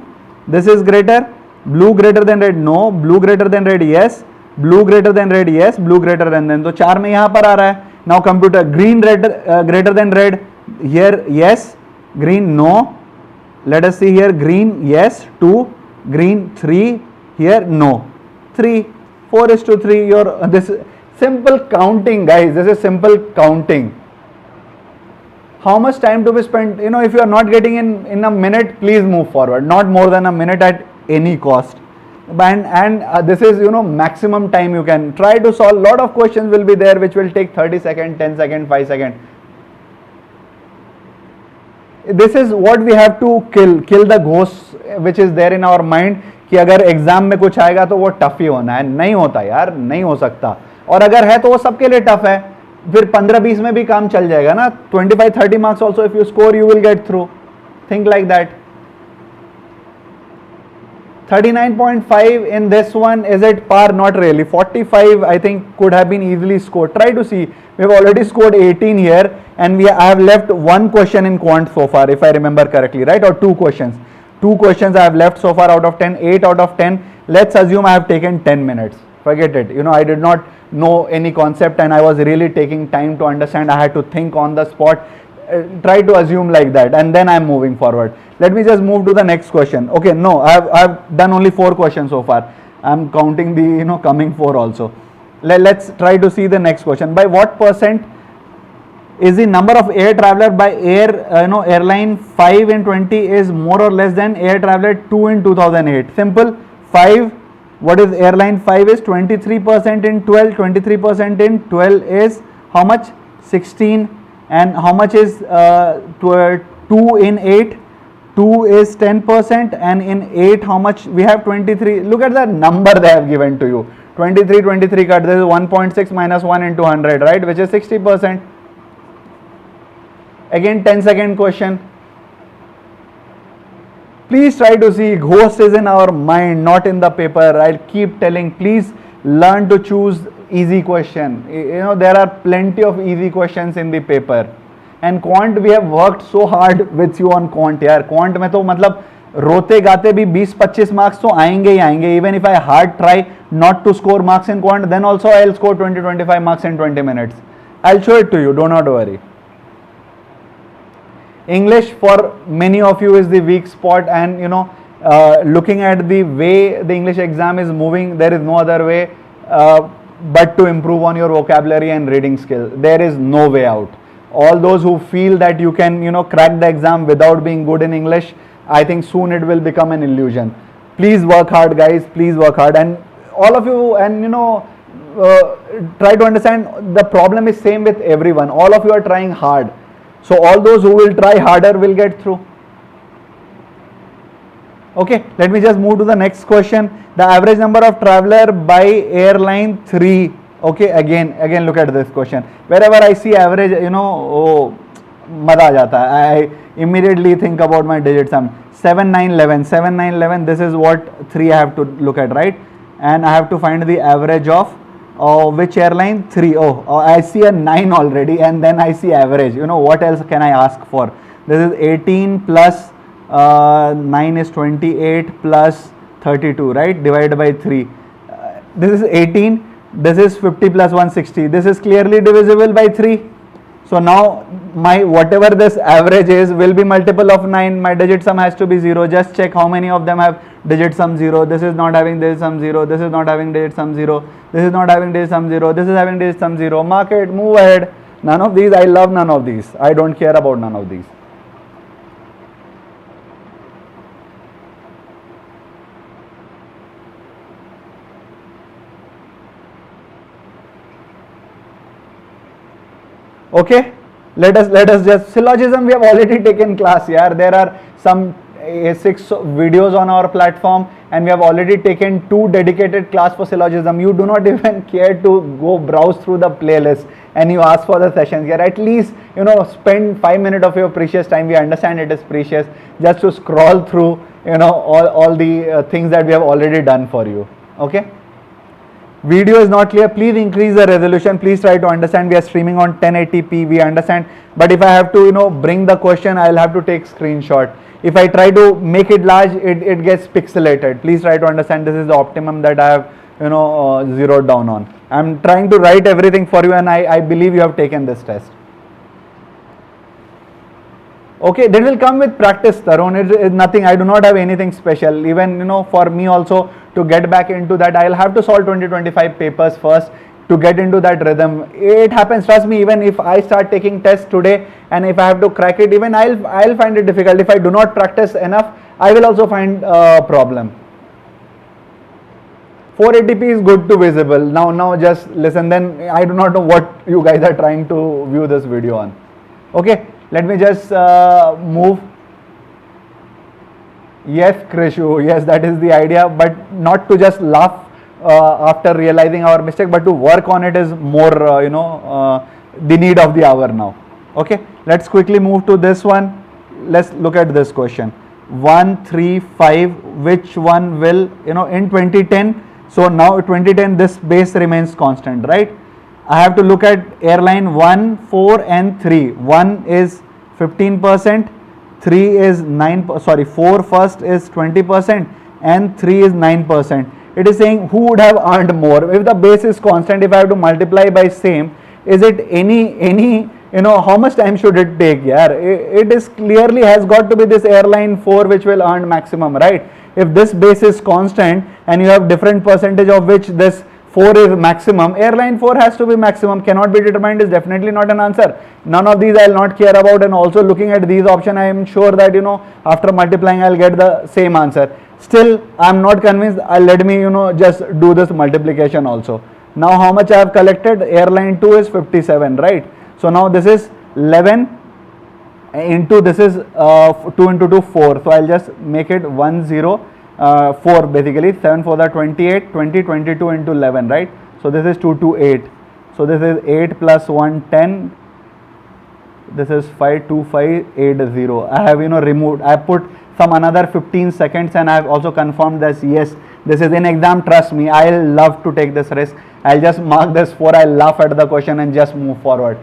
This is greater. Blue greater than red no. Blue greater than red yes. Blue greater than red yes. Blue greater than तो 4 में यहाँ पर आ रहा है. Now computer green red greater than red here yes. Green no. Let us see here, green yes 2, green 3, here no 3, 4:3. Your this simple counting, guys. This is simple counting. How much time to be spent? If you are not getting in a minute, please move forward. Not more than a minute at any cost. And this is maximum time you can try to solve. Lot of questions will be there which will take 30 seconds, 10 seconds, 5 seconds. This is what we have to kill the ghost which is there in our mind कि अगर exam में कुछ आएगा तो वो tough ही होना है. नहीं होता यार, नहीं हो सकता. और अगर है तो वो सबके लिए टफ है. फिर 15-20 में भी काम चल जाएगा ना. 25-30 marks also if you score you will get through. Think like that. 39.5 in this one, is it par? Not really. 45 I think could have been easily scored. Try to see. We have already scored 18 here and I have left one question in quant so far, if I remember correctly, right? Or two questions. Two questions I have left so far out of 10, 8 out of 10. Let's assume I have taken 10 minutes. Forget it. I did not know any concept and I was really taking time to understand. I had to think on the spot. Try to assume like that and then I am moving forward. Let me just move to the next question. Okay, no, I have done only 4 questions so far. I am counting the coming 4 also. Let's try to see the next question. By what percent is the number of air traveler by airline 5 in 20 is more or less than air traveler 2 in 2008? Simple. 5, what is airline 5 is 23% in 12, 23% in 12 is how much? 16. And how much is 2 in 8? 2 is 10% and in 8 how much? We have 23. Look at the number they have given to you. 23 cut. This is 1.6 minus 1 into 100, right? Which is 60%. Again 10-second question. Please try to see. Ghost is in our mind, not in the paper. I'll keep telling. Please learn to choose easy question. There are plenty of easy questions in the paper. And quant, we have worked so hard with you on quant. यार quant में तो मतलब रोते गाते भी 20-25 marks तो आएंगे ही आएंगे. Even if I hard try not to score marks in quant, then also I'll score 20-25 marks in 20 minutes. I'll show it to you. Do not worry. English for many of you is the weak spot, and looking at the way the English exam is moving, there is no other way but to improve on your vocabulary and reading skill. There is no way out. All those who feel that you can crack the exam without being good in English, I think soon it will become an illusion. Please work hard, guys. Please work hard, and all of you, and try to understand the problem is same with everyone. All of you are trying hard, so all those who will try harder will get through. Okay, let me just move to the next question. The average number of traveler by airline 3. Okay, again look at this question. Wherever I see average, oh, मजा आ जाता है. I immediately think about my digit sum. 7, 9, 11. 7, 9, 11. This is what 3 I have to look at, right? And I have to find the average of which airline? 3. Oh, I see a 9 already, and then I see average. What else can I ask for? This is 18 plus 9 is 28 plus 32, right? Divided by 3. This is 18. This is 50 plus 160. This is clearly divisible by 3. So now my whatever this average is will be multiple of 9. My digit sum has to be 0. Just check how many of them have digit sum 0. This is not having digit sum 0. This is not having digit sum 0. This is not having digit sum 0. This is having digit sum 0. Mark it. Move ahead. None of these. I love none of these. I don't care about none of these. Okay, let us just syllogism we have already taken class. Yeah, there are some 6 videos on our platform, and we have already taken 2 dedicated class for syllogism. You do not even care to go browse through the playlist and you ask for the sessions here. At least spend 5 minutes of your precious time. We understand it is precious, just to scroll through all the things that we have already done for you. Okay. Video is not clear, please increase the resolution. Please try to understand. We are streaming on 1080p, we understand, but if I have to bring the question, I'll have to take screenshot. If I try to make it large, it gets pixelated. Please try to understand. This is the optimum that I have zeroed down on. I'm trying to write everything for you, and I believe you have taken this test. Okay, that will come with practice, Tarun. It's nothing. I do not have anything special. Even for me also to get back into that, I'll have to solve 20-25 papers first to get into that rhythm. It happens. Trust me. Even if I start taking tests today, and if I have to crack it, even I'll find it difficult. If I do not practice enough, I will also find a problem. 480p is good to visible. Now just listen. Then I do not know what you guys are trying to view this video on. Okay. Let me just move. Yes, Krishu, yes, that is the idea, but not to just laugh after realizing our mistake, but to work on it is more, the need of the hour now. Okay, let's quickly move to this one. Let's look at this question. 1, 3, 5, which one will, in 2010, so now 2010, this base remains constant, right? I have to look at airline 1, 4 and 3. 1 is 15%, 3 is 4 first is 20% and 3 is 9%. It is saying who would have earned more. If the base is constant, if I have to multiply by same, is it any how much time should it take? Yeah, it is clearly has got to be this airline 4 which will earn maximum, right? If this base is constant and you have different percentage of which this 4 is maximum, airline 4 has to be maximum, cannot be determined is definitely not an answer. None of these I will not care about, and also looking at these options I am sure that after multiplying I will get the same answer. Still I am not convinced. Let me just do this multiplication also. Now how much I have collected? Airline 2 is 57, right? So now this is 11 into this is 2 into 2 4. So I will just make it 1 0. 4 basically, 7 for the 28, 20, 22 into 11, right? So this is 2 to 8. So this is 8 plus 1, 10. This is 5, 2, 5, 8, 0. I have removed, I have put some another 15 seconds and I have also confirmed that yes, this is in exam. Trust me, I'll love to take this risk. I'll just mark this 4, I'll laugh at the question and just move forward.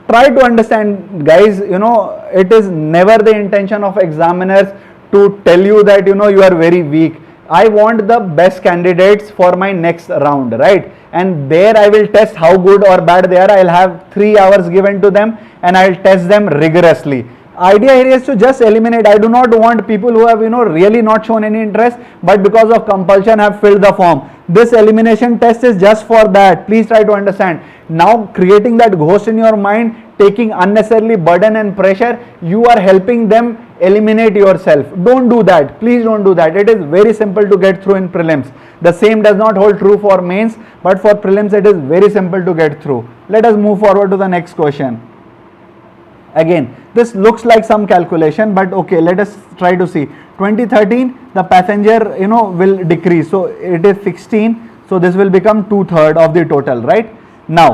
Try to understand, guys, it is never the intention of examiners to tell you that you are very weak. I want the best candidates for my next round, right? And there I will test how good or bad they are. I'll have 3 hours given to them and I'll test them rigorously. Idea here is to just eliminate. I do not want people who have really not shown any interest, but because of compulsion have filled the form. This elimination test is just for that. Please try to understand. Now creating that ghost in your mind, taking unnecessarily burden and pressure, you are helping them eliminate yourself. Don't do that. Please don't do that. It is very simple to get through in prelims. The same does not hold true for mains, but for prelims it is very simple to get through. Let us move forward to the next question. Again, this looks like some calculation, but okay, let us try to see. 2013 the passenger will decrease, so it is 16, so this will become 2/3 of the total, right? Now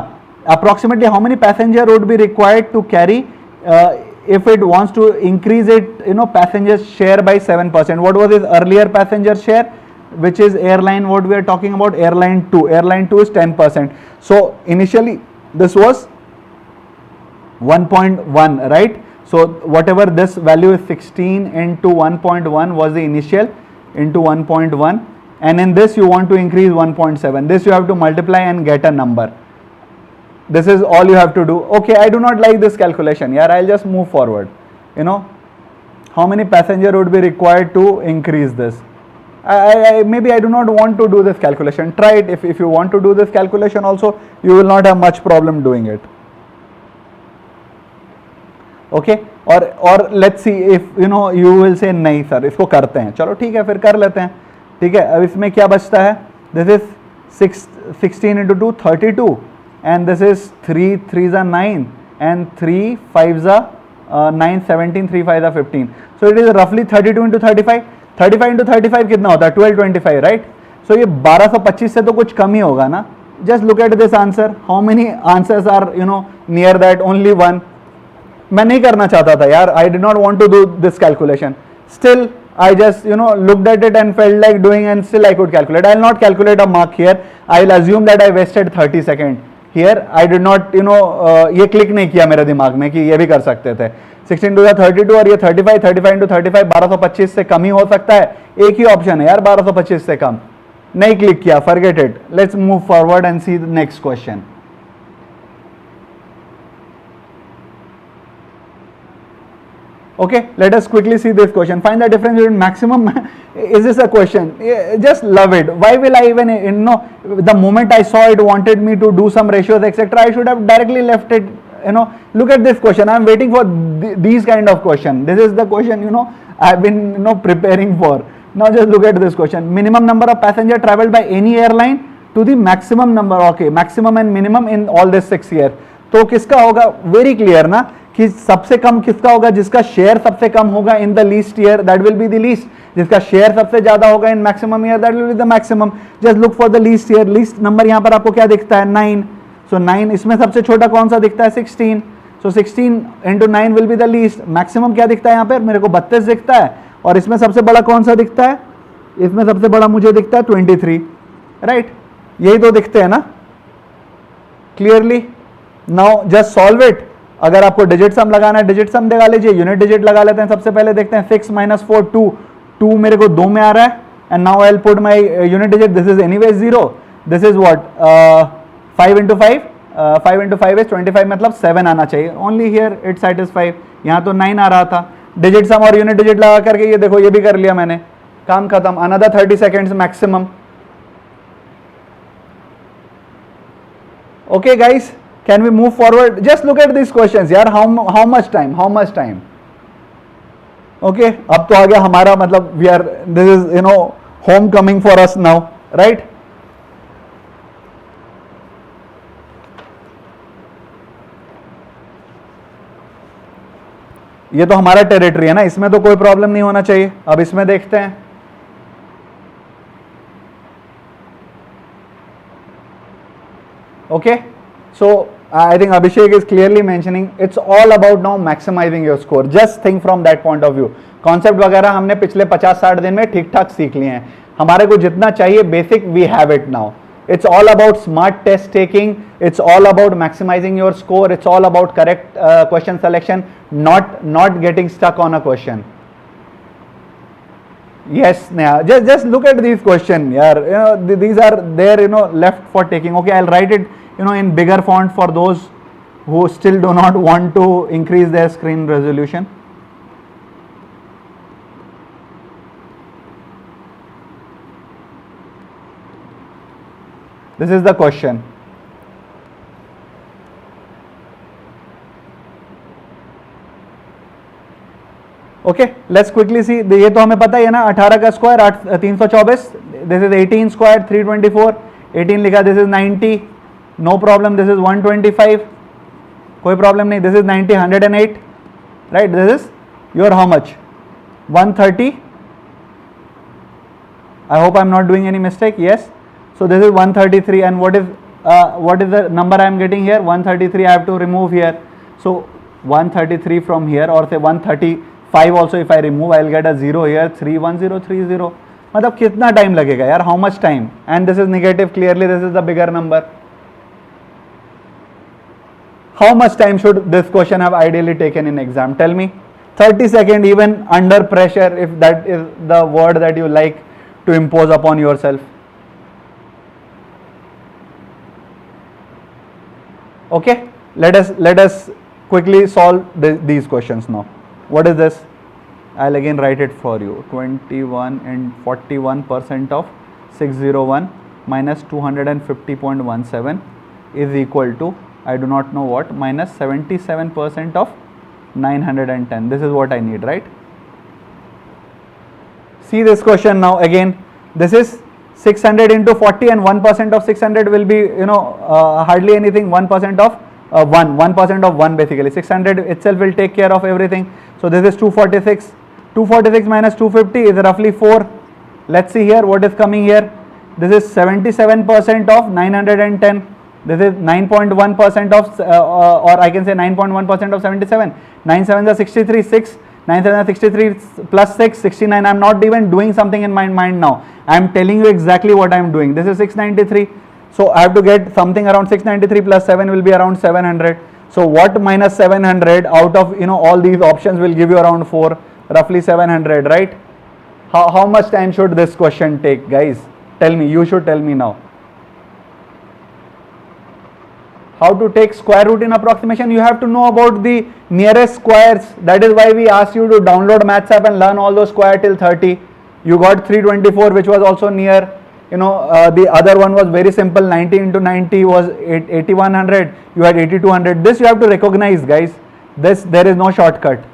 approximately how many passenger would be required to carry if it wants to increase it passenger share by 7%? What was his earlier passenger share, which is airline, what we are talking about, airline 2 is 10%. So initially this was 1.1, right? So whatever this value is, 16 into 1.1 was the initial, into 1.1, and in this you want to increase 1.7. This you have to multiply and get a number. This is all you have to do. Okay, I do not like this calculation. Yeah, I'll just move forward. How many passenger would be required to increase this? Maybe I do not want to do this calculation. Try it. If you want to do this calculation also, you will not have much problem doing it. Okay, or let's see if you will say नहीं sir इसको करते हैं, चलो ठीक है फिर कर लेते हैं, ठीक है. अब इसमें क्या बचता है, this is 16 into 2 32, and this is 3 3s are 9 and 3 5s are 9 17 3 5s are 15, so it is roughly 32 into 35. 35 into 35 कितना होता है, 1225, right? So ये 1225 से तो कुछ कम ही होगा ना. Just look at this answer. How many answers are near that? Only one. मैं नहीं करना चाहता था यार. I did not want to do this calculation. Still I just looked at it and felt like doing, and still I could calculate. I will not calculate a mark here. I will assume that I wasted 30 seconds. Here I did not ये click नहीं किया मेरे दिमाग में कि ये भी कर सकते थे. 16 to 32 और ये 35 into 35 1225 से कम ही हो सकता है. एक ही ऑप्शन है यार 1225 से कम. नहीं क्लिक किया, forget it. Let's move forward and see the next question. Okay, let us quickly see this question. Find the difference between maximum. Is this a question? Just love it. Why will I even the moment I saw it wanted me to do some ratios etc., I should have directly left it. Look at this question. I am waiting for these kind of question. This is the question I have been preparing for. Now just look at this question. Minimum number of passenger traveled by any airline to the maximum number. Okay, maximum and minimum in all this 6 years. तो किसका होगा? Very clear ना कि सबसे कम किसका होगा, जिसका share सबसे कम होगा in the least year, that will be the least. जिसका शेयर सबसे ज्यादा होगा in maximum year, that will be the maximum. Just look for the least year. Least number यहाँ पर आपको क्या दिखता है? 9. सो 9. इसमें सबसे छोटा कौन सा दिखता है? 16. सो 16 into 9 will be the least. Maximum क्या दिखता है यहाँ पर? मेरे को 32 दिखता है. और इसमें सबसे बड़ा कौन सा दिखता है? इसमें सबसे बड़ा मुझे दिखता है 23, राइट? यही तो दिखते हैं ना clearly. Now just solve it. अगर आपको डिजिट सम लगाना है, डिजिट सम लगा लीजिए. यूनिट डिजिट लगा लेते हैं. सबसे पहले देखते हैं 6 - 4 2 मेरे को 2 में आ रहा है. And now I will put my unit digit. This is anyway 0. This is what 5 into 5. 5 into 5 is 25, मतलब 7 आना चाहिए. Only here it satisfy. यहाँ तो 9 आ रहा था. डिजिट सम और यूनिट डिजिट लगा करके ये देखो, ये भी कर लिया मैंने. काम खत्म. Another 30 seconds maximum. Okay guys, can we move forward? Just look at these questions यार. how much time? Okay, अब तो आ गया हमारा, मतलब we are, this is homecoming for us now, right? ये तो हमारा टेरिटरी है ना, इसमें तो कोई प्रॉब्लम नहीं होना चाहिए. अब इसमें देखते हैं. Okay, so I think Abhishek is clearly mentioning it's all about now maximizing your score. Just think from that point of view. Concept वगैरह हमने पिछले 50-60 दिन में ठीक ठाक सीख लिए हैं. हमारे को जितना चाहिए basic we have it now. It's all about smart test taking. It's all about maximizing your score. It's all about correct question selection, not getting stuck on a question. Yes, Neha. Just look at these questions. Yeah, these are there left for taking. Okay, I'll write it in bigger font for those who still do not want to increase their screen resolution. This is the question. Okay, let's quickly see. ये तो हमें पता ही है ना, 18 का square 324. This is 18 square 324. 18 लिखा. This is 90. No problem. This is 125. कोई problem नहीं. This is 90 108. Right? This is your how much? 130. I hope I'm not doing any mistake. Yes. So this is 133, and what is the number I am getting here? 133 I have to remove here. So 133 from here, or say 135 also if I remove, I will get a 0 here. 31030. मतलब कितना time लगेगा यार? How much time? And this is negative. Clearly this is the bigger number. How much time should this question have ideally taken in exam? Tell me. 30 seconds, even under pressure, if that is the word that you like to impose upon yourself. Okay, let us quickly solve these questions now. What is this? I'll again write it for you. 21 and 41% of 601 minus 250.17 is equal to, I do not know what, minus 77% of 910. This is what I need, right? See this question now again. This is 600 into 40, and 1% of 600 will be, hardly anything. 1% of 1% of 1 basically. 600 itself will take care of everything. So this is 246. 246 minus 250 is roughly 4. Let's see here what is coming here. This is 77% of 910. This is 9.1% of, or I can say 9.1% of 77. 9 7s are 63, 6. 9 7 are 63 plus 6, 69. I am not even doing something in my mind now. I am telling you exactly what I am doing. This is 693. So I have to get something around 693 plus 7 will be around 700. So what minus 700 out of all these options will give you around 4, roughly 700, right? How much time should this question take, guys? Tell me. You should tell me now. How to take square root in approximation? You have to know about the nearest squares. That is why we asked you to download Maths app and learn all those square till 30. You got 324, which was also near. The other one was very simple. 90 into 90 was 8100. You had 8200. This you have to recognize, guys. There is no shortcut.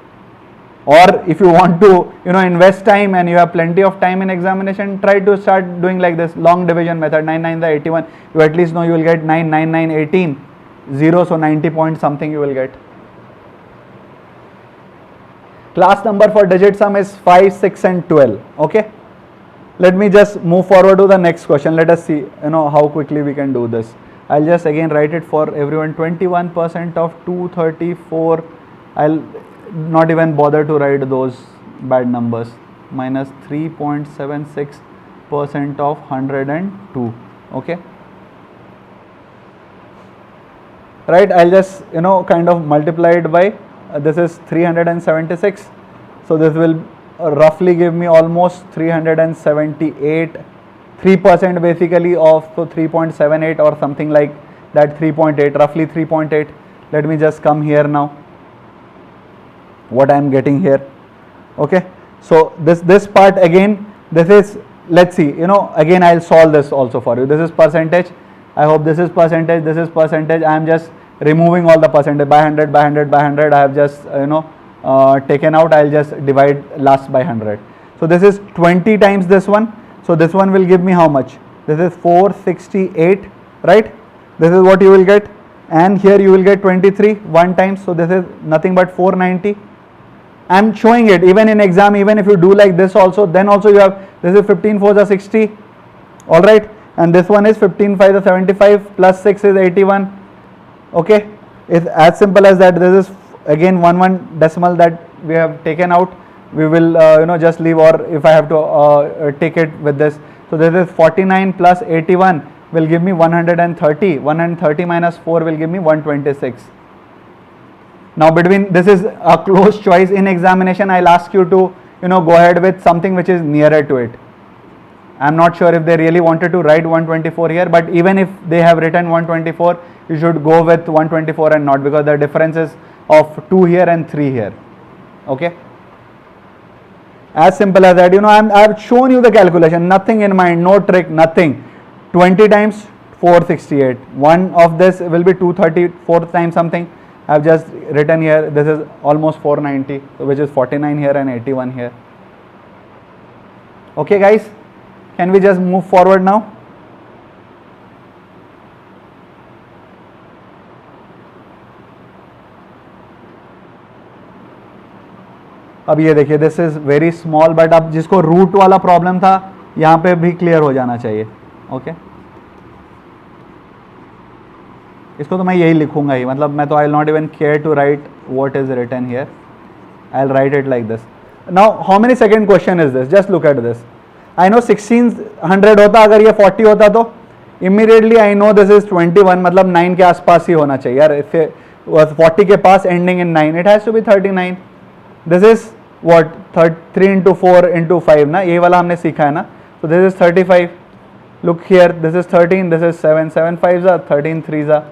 Or if you want to invest time and you have plenty of time in examination, try to start doing like this long division method. 9 9 the 81. You at least know you will get 9 9 9 18. 0, so 90 point something you will get. Class number for digit sum is 5, 6 and 12. Okay. Let me just move forward to the next question. Let us see how quickly we can do this. I'll just again write it for everyone. 21% of 234. I'll not even bother to write those bad numbers. Minus 3.76% of 102. Okay. Right, I'll just kind of multiply it by this is 376, so this will roughly give me almost 378, 3% basically of, so 3.78 or something like that, 3.8, roughly 3.8. Let me just come here now, what I am getting here. Okay, so this part again, this is, let's see, again I'll solve this also for you. This is percentage. I hope this is percentage, this is percentage. I am just removing all the percentage by 100, by 100, by 100. I have just taken out. I'll just divide last by 100. So this is 20 times this one. So this one will give me how much? This is 468, right? This is what you will get. And here you will get 23 one time. So this is nothing but 490. I am showing it even in exam. Even if you do like this also, then also you have, this is 15 4s are 60. All right. And this one is 15 5 is 75 plus 6 is 81. Okay, it's as simple as that. This is again one decimal that we have taken out. We will just leave, or if I have to take it with this. So this is 49 plus 81 will give me 130. 130 minus 4 will give me 126. Now between, this is a close choice in examination. I'll ask you to go ahead with something which is nearer to it. I'm not sure if they really wanted to write 124 here, but even if they have written 124, you should go with 124 and not, because the difference is of 2 here and 3 here. Okay. As simple as that. I've shown you the calculation, nothing in mind, no trick, nothing. 20 times 468. One of this will be 234 times something. I've just written here, this is almost 490, which is 49 here and 81 here. Okay guys. Can we just move forward now? अब ये देखिए, this is very small, but अब जिसको root वाला problem था, यहाँ पे भी क्लियर हो जाना चाहिए। ओके इसको तो मैं यही लिखूंगा ही, मतलब मैं तो I will not even care to write what is written here, I will write it like this. Now how many second question is this, just look at this. I know 1600 होता, अगर ये 40 होता तो immediately I know this is 21, मतलब 9 के आसपास ही होना चाहिए यार, इससे 40 के पास ending in 9, it has to be 39। This is what 3 into 4 into 5 ना, ये वाला हमने सीखा है ना, so this is 35, look here, this is 13, this is 7, 7 5s are 13, 3s are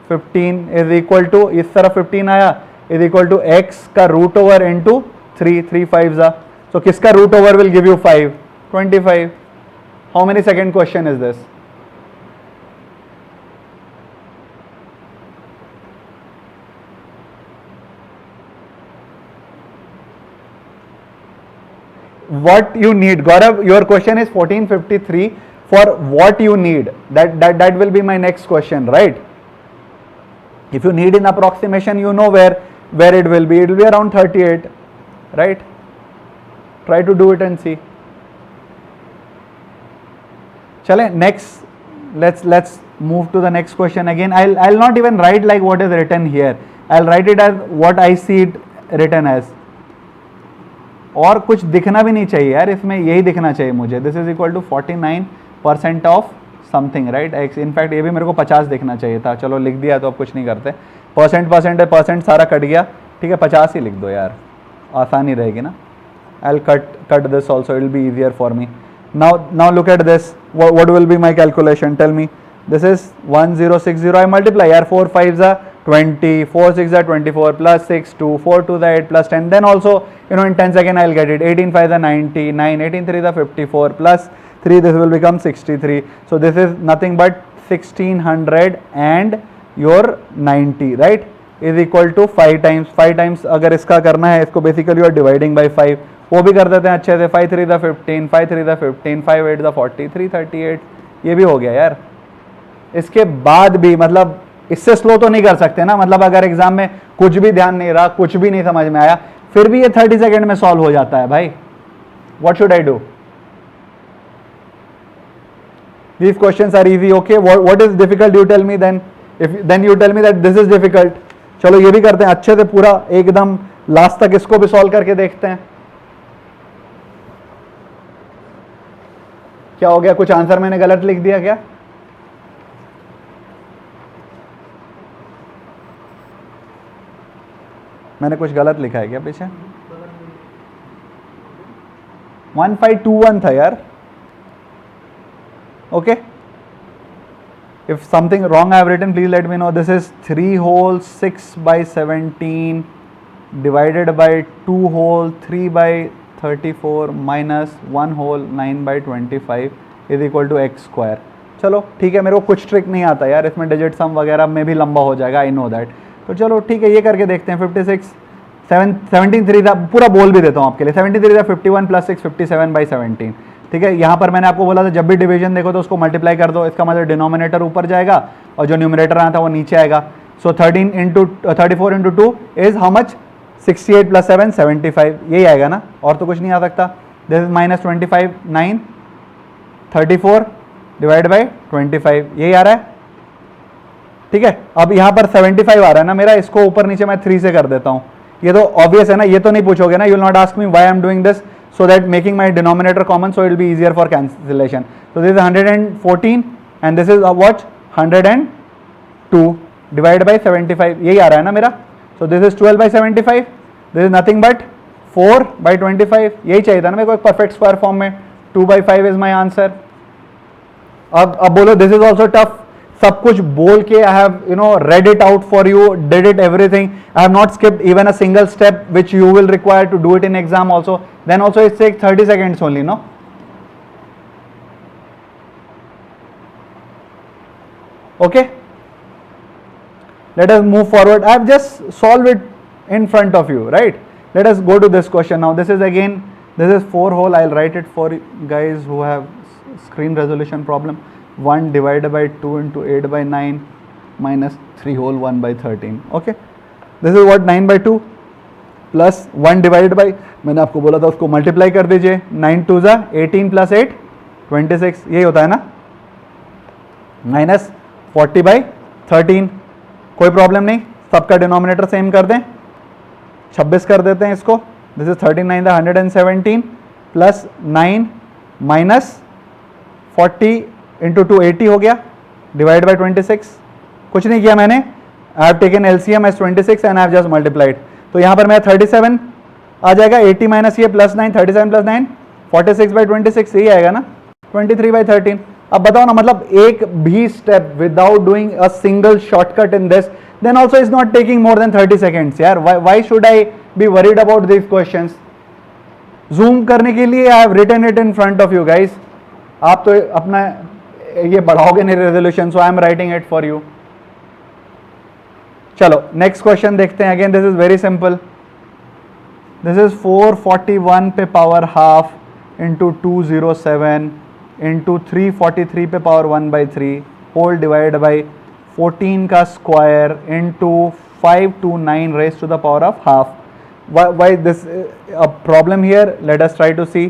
15 is equal to, इस तरफ 15 आया, is equal to x का root over into 3, 3 5s are, so किसका root over will give you 5, 25. How many second question is this? What you need, Gaurav, your question is 1453, for what you need, that will be my next question, right? If you need in approximation, you know where it will be around 38, right? Try to do it and see. Chale, next, let's move to the next question again. I'll not even write like what is written here, I'll write it as what I see it written as, और कुछ दिखना भी नहीं चाहिए यार इसमें, यही दिखना चाहिए मुझे। This is equal to 49% of something, right? X, in fact ये भी मेरे को 50 दिखना चाहिए था, चलो लिख दिया तो अब कुछ नहीं करते। परसेंट सारा कट गया, ठीक है 50 ही लिख दो यार, आसानी रहेगी ना। I will cut this also, it will be easier for me. Now look at this, what will be my calculation, tell me. This is 1060, I multiply यार, 4 5s are 20, 4 6 are 24, plus 6 2, 4 2 the 8, plus 10, then also you know in 10 seconds I'll get it. 18 5 the 90, 9 18 3 the 54, plus 3, this will become 63. So this is nothing but 1600 and your 90, right, is equal to 5 times अगर इसका करना है, इसको basically you are dividing by 5, वो भी कर देते हैं अच्छे से। 5 3 the 15, 5 3 the 15, 5 8 the 40, 3 38, ये भी हो गया यार। इसके बाद भी मतलब इससे स्लो तो नहीं कर सकते ना, मतलब अगर एग्जाम में कुछ भी ध्यान नहीं रहा, कुछ भी नहीं समझ में आया, फिर भी ये 30 सेकंड में सॉल्व हो जाता है भाई। What should I do? These questions are easy, okay. What is difficult, you tell me, then you tell me that this is difficult. चलो ये भी करते हैं अच्छे से, पूरा एकदम लास्ट तक इसको भी सॉल्व करके देखते हैं। क्या हो गया, कुछ आंसर मैंने गलत लिख दिया क्या? मैंने कुछ गलत लिखा है क्या पीछे? 1521 था यार, okay. If something wrong I have written, please let me know. This is 3 whole 6 by 17 divided by 2 whole 3 by 34 minus 1 whole 9 by 25 is equal to X square. चलो ठीक है, मेरे को कुछ ट्रिक नहीं आता यार इसमें, डिजिट सम वगैरह में भी लंबा हो जाएगा, आई नो दैट। तो चलो ठीक है, ये करके देखते हैं। 56 17 3 था, पूरा बोल भी देता हूँ आपके लिए। 73 था 51 प्लस 6 57 by 17, ठीक है। यहाँ पर मैंने आपको बोला था जब भी डिवीजन देखो तो उसको मल्टीप्लाई कर दो, इसका मतलब डिनोमिनेटर ऊपर जाएगा और जो न्यूमरेटर आता है वो नीचे आएगा। सो 34 into 2 is how much? 68 plus 7 75, यही आएगा ना, और तो कुछ नहीं आ सकता। This is minus 25 9 34 divide by 25, यही आ रहा है, ठीक है। अब यहाँ पर 75 आ रहा है ना मेरा, इसको ऊपर नीचे मैं 3 से कर देता हूँ। ये तो ऑब्वियस है ना, ये तो नहीं पूछोगे ना, you will not ask me why I am doing this, so that making my denominator common, so it will be easier for cancellation. So this is 114 and this is what? 102 divided by 75, यही आ रहा है ना मेरा। So this is 12 by 75, this is nothing but 4 by 25, यही चाहिए था ना मेरे को एक परफेक्ट स्क्वायर फॉर्म में। 2 by 5 is my answer। अब बोलो दिस इज ऑल्सो टफ, सब कुछ बोल के I have read it out for you, did it everything, I have not skipped even a single step which you will require to do it in exam also, then also it takes 30 seconds only, no? Okay, let us move forward. I have just solved it in front of you, right? Let us go to this question now. This is again, this is 4 whole, I'll write it for guys who have screen resolution problem. 1 divided by 2 into 8 by 9 minus 3 whole 1 by 13. Okay, this is what 9 by 2, plus 1 divide by, मैंने आपको बोला था उसको multiply कर दीजिए, 9 2 ज़ा 18 plus 8 26, यही होता है ना, माइनस 40/13, कोई प्रॉब्लम नहीं, सबका डिनोमिनेटर सेम कर दें, 26 कर देते हैं इसको, this is 39 117 plus 9 minus 40 into 2 80 हो गया, डिवाइड बाई 26, कुछ नहीं किया मैंने, I have taken LCM as 26 and I have just multiplied, तो यहाँ पर मैं 37 आ जाएगा, 80 माइनस ये प्लस 9, 37 प्लस 9 46/26, यही आएगा ना, 23/13। अब बताओ ना, मतलब एक भी step without doing a single shortcut in this, then also is not taking more than 30 seconds यार, why should I be worried about this questions. Zoom करने के लिए I have written it in front of you guys, आप तो अपना ये बढ़ाओगे नहीं resolution, so I am writing it for you. चलो नेक्स्ट क्वेश्चन देखते हैं, again this is very simple, this is 441 पे पावर हाफ इंटू 207 इंटू 343 पे पावर 1/3 होल डिवाइड बाई 14 का square into 529 raise to the power of half. Why this a problem here? Let us try to see.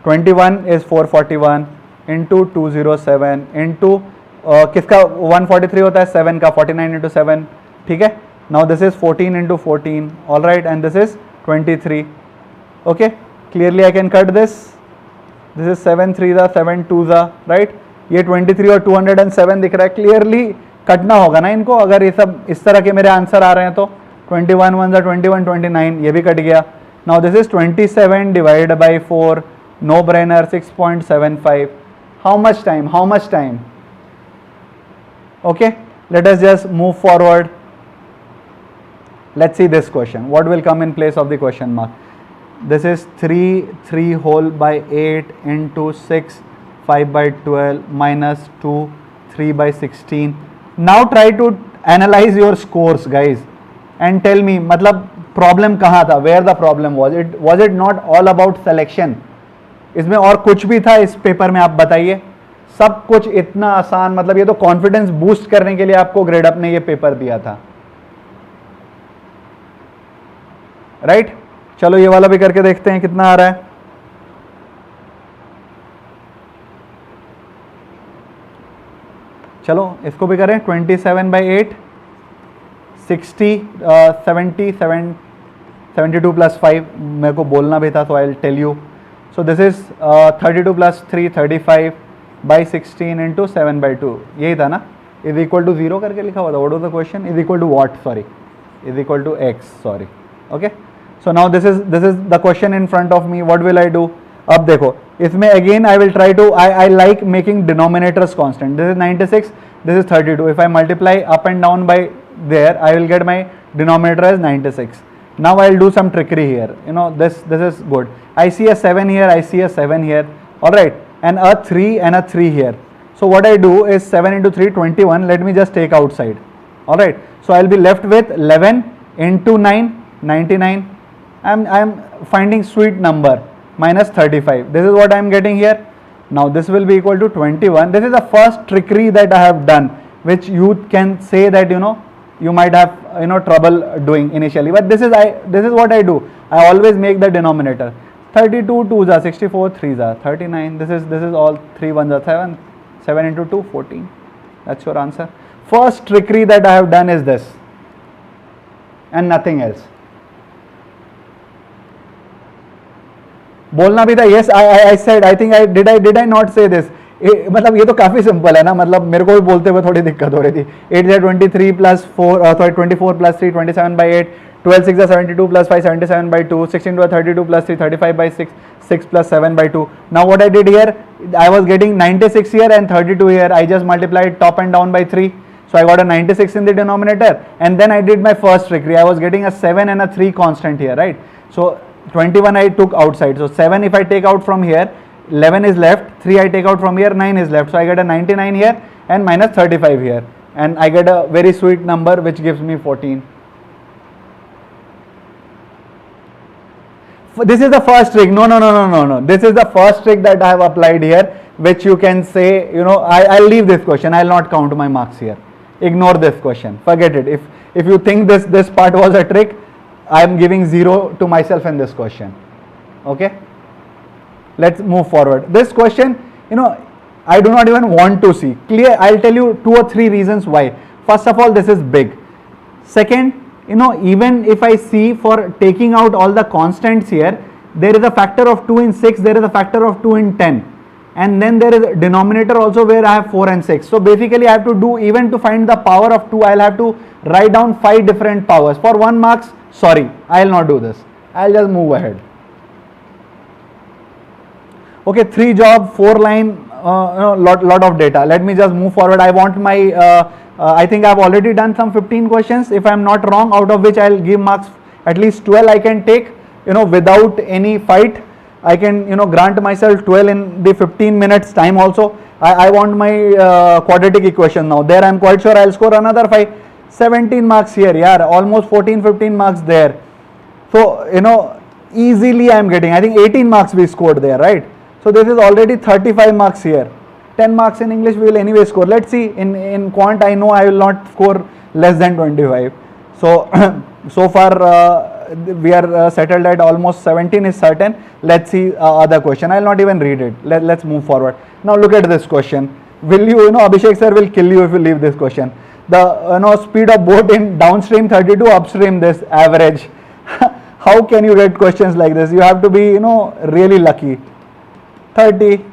21 is 441 into 207 into किसका 143 होता है 7 का, 49 into 7, ठीक है। Now this is 14 into 14, all right, and this is 23. Okay, clearly I can cut this. This is 7 3 ज़ा 7 2 ज़ा, right? ये 23 और 207 दिख रहा है, clearly कटना होगा ना इनको, अगर ये सब इस तरह के मेरे आंसर आ रहे हैं तो 21 1 ज़ा 21 29, ये भी कट गया। Now this is 27 divided by 4, no brainer, 6.75. How much time? How much time? Okay, let us just move forward. Let's see this question. What will come in place of the question mark? This is 3 whole by 8 into 6 5/12 minus 2 3/16. Now try to analyze your scores guys and tell me, मतलब problem कहाँ था, where the problem was it not all about selection? इसमें और कुछ भी था इस paper में, आप बताइए। सब कुछ इतना आसान, मतलब ये तो कॉन्फिडेंस बूस्ट करने के लिए आपको ग्रेडअप ने ये पेपर दिया था, राइट? चलो ये वाला भी करके देखते हैं कितना आ रहा है। चलो इसको भी करें, 27/8 60 70 72 प्लस 5, मेरे को बोलना भी था तो I will tell you. So this is 32 plus 3 35/16 into 7/2, यही था ना, इज इक्वल टू 0 करके लिखा हुआ था। What was the question? Is equal to what, sorry, is equal to x, sorry. Okay, so now this is the question in front of me. What will I do? अब देखो इसमें again I will try to, I like making denominators constant. This is 96, this is 32, if I multiply up and down by there I will get my denominator as 96. Now I will do some trickery here, you know, this is good. I see a 7 here, I see a 7 here, all right, and a 3 and a 3 here. So what I do is 7 into 3 21, let me just take outside, all right. So I will be left with 11 into 9 99. I am finding sweet number, minus 35. This is what I am getting here. Now this will be equal to 21. This is the first trickery that I have done, which you can say that, you know, you might have, you know, trouble doing initially, but this is what I do. I always make the denominator 32 2 ज़ा 64 3 ज़ा 39. This is all 3 1 ज़ा 7, 7 into 2 14. That's your answer. First trickery that I have done is this and nothing else. बोलना भी था, yes I said, I think did I not say this? मतलब ये तो काफी सिंपल है ना, मतलब मेरे को भी बोलते हुए थोड़ी दिक्कत हो रही थी। 8 ज़ा 23 प्लस 4 सॉरी 24 प्लस 3 27/8, 12 6 ज़ा 72 plus 5 77/2, 16 2 32 plus 3 35/6, 6 plus 7/2. Now what I did here, I was getting 96 here and 32 here. I just multiplied top and down by 3. So I got a 96 in the denominator, and then I did my first trickery. I was getting a 7 and a 3 constant here, right? So 21 I took outside. So 7 if I take out from here, 11 is left, 3 I take out from here, 9 is left. So I get a 99 here and minus 35 here, and I get a very sweet number which gives me 14. This is the first trick. No. This is the first trick that I have applied here, which you can say, you know, I'll leave this question. I'll not count my marks here. Ignore this question. Forget it. If you think this part was a trick, I am giving 0 to myself in this question. Okay, let's move forward. This question, I do not even want to see. Clear? I'll tell you 2 or 3 reasons why. First of all, this is big. Second, even if I see for taking out all the constants here, there is a factor of 2 in 6, there is a factor of 2 in 10. And then there is a denominator also where I have 4 and 6. So basically I have to do, even to find the power of 2, I'll have to write down 5 different powers. For 1 marks, sorry, I'll not do this. I'll just move ahead. Okay, 3 job, 4 line, lot of data. Let me just move forward. I want my, I think I've already done some 15 questions, if I'm not wrong, out of which I'll give marks at least 12 I can take, without any fight. I can, grant myself 12 in the 15 minutes time also. I want my quadratic equation now. There I'm quite sure I'll score another 5, 17 marks here. Yeah, almost 14, 15 marks there. So, easily I'm getting, I think 18 marks we scored there, right? So this is already 35 marks here. 10 marks in English we will anyway score. Let's see, in quant I know I will not score less than 25. So, so far we are settled at almost 17 is certain. Let's see other question. I will not even read it. Let's move forward. Now look at this question. Will you, Abhishek sir will kill you if you leave this question. The speed of boat in downstream 32, upstream this average. How can you get questions like this? You have to be, really lucky. 30.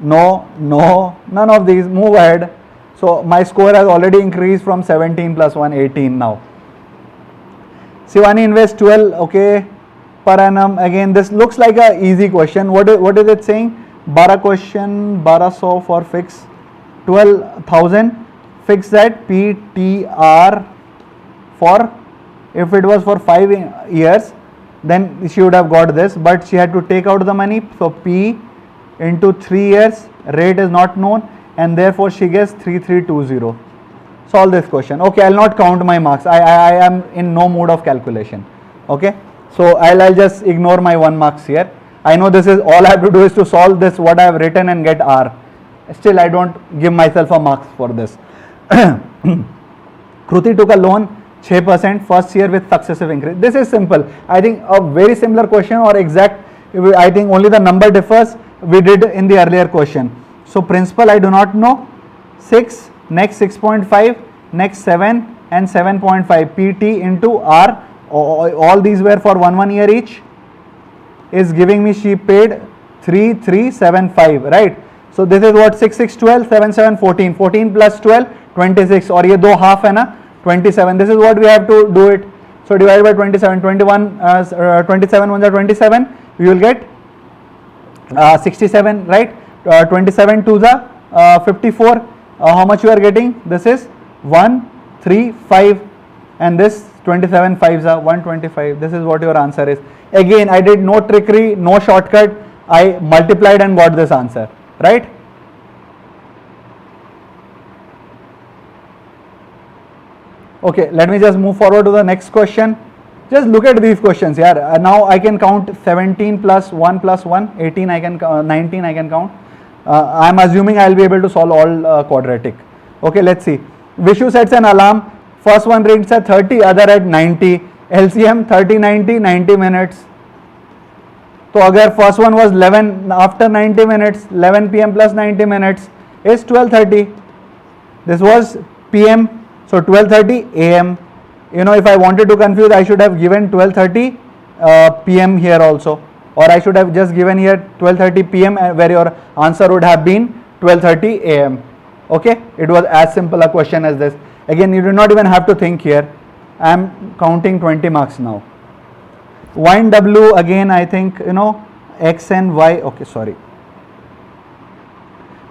No, none of these. Move ahead. So my score has already increased from 17 plus 1, 18 now. Shivani invest 12, okay, per annum. Again, this looks like a easy question. What is it saying? 12 question, 1200 for fix, 12,000. Fix that PTR for, if it was for 5 years, then she would have got this, but she had to take out the money. So P into 3 years, rate is not known, and therefore she gets 3320. Solve this question. Okay, I'll not count my marks. I am in no mood of calculation. Okay, so I'll just ignore my 1 marks here. I know this is all I have to do is to solve this what I have written and get R. Still I don't give myself a marks for this. Kruti took a loan 6% first year with successive increase. This is simple. I think a very similar question or exact, I think only the number differs, we did in the earlier question. So principal I do not know. 6, next 6.5, next 7 and 7.5, PT into R, all these were for 1 year each, is giving me she paid 3375, right? So this is what 6, 6, 12, 7, 7, 14, 14 plus 12, 26, or ye do half hai na, 27. This is what we have to do it. So divided by 27, 27 ones are 27, we will get 67, right? 27 to the 54. How much you are getting? This is 135, and this 27 5s are 125. This is what your answer is. Again, I did no trickery, no shortcut. I multiplied and got this answer, right? Okay, let me just move forward to the next question. Just look at these questions here. Now I can count 17 plus 1 plus 1, 18 I can 19 I can count. I am assuming I will be able to solve all quadratic. Okay, let's see. Vishu sets an alarm. First one rings at 30, other at 90. LCM 30, 90, 90 minutes. So agar first one was 11 after 90 minutes, 11 PM plus 90 minutes is 12:30. This was PM, so 12:30 AM. If I wanted to confuse, I should have given 12:30 PM here also, or I should have just given here 12:30 PM where your answer would have been 12:30 AM. Okay, it was as simple a question as this. Again, you do not even have to think here. I am counting 20 marks now. Wine W, again I think X and Y, okay, sorry.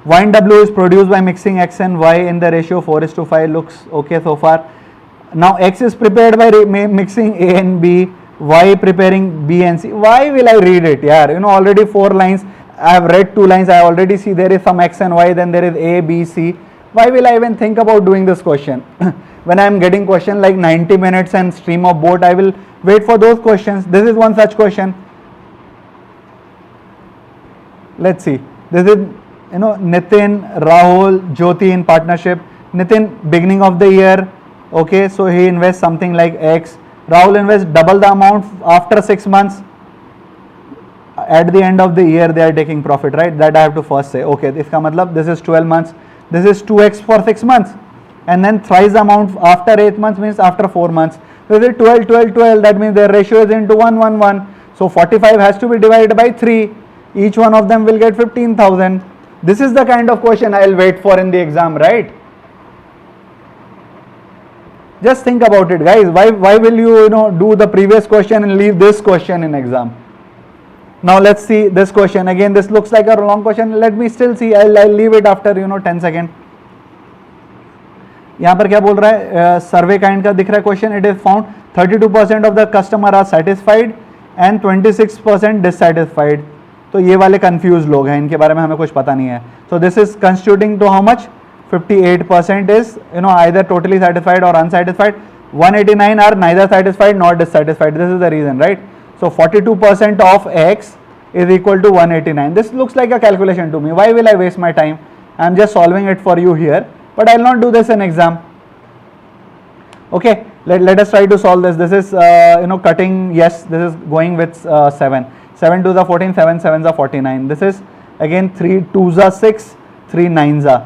Wine W is produced by mixing X and Y in the ratio 4:5, looks okay so far. Now X is prepared by mixing A and B, Y preparing B and C. Why will I read it? Yeah, already 4 lines. I have read 2 lines. I already see there is some X and Y, then there is A, B, C. Why will I even think about doing this question? When I am getting question like 90 minutes and stream of boat, I will wait for those questions. This is one such question. Let's see. This is Nitin, Rahul, Jyoti in partnership. Nitin, beginning of the year. Okay, so he invests something like X. Rahul invests double the amount after 6 months. At the end of the year they are taking profit, right? That I have to first say. Okay, iska matlab this is 12 months, this is 2x for 6 months, and then thrice the amount after 8 months means after 4 months. This is 12, 12, 12, that means their ratio is into 1, 1, 1. So 45 has to be divided by 3. Each one of them will get 15,000. This is the kind of question I will wait for in the exam, right? Just think about it, guys. Why will you do the previous question and leave this question in exam? Now let's see this question. Again, this looks like a long question. Let me still see. I'll leave it after 10 seconds. यहाँ पर क्या बोल रहा है, सर्वे kind का दिख रहा है question. It is found 32% of the customer are satisfied and 26% dissatisfied. तो ये वाले कंफ्यूज लोग हैं, इनके बारे में हमें कुछ पता नहीं है. So this is constituting to how much? 58% is either totally satisfied or unsatisfied. 189 are neither satisfied nor dissatisfied. This is the reason, right? So 42% of x is equal to 189. This looks like a calculation to me. Why will I waste my time? I am just solving it for you here, but I will not do this in exam. Okay, let us try to solve this. This is cutting. Yes, this is going with 7. 7 2s are 14, 7 7s are 49. This is again 3 2s are 6, 3 9s are.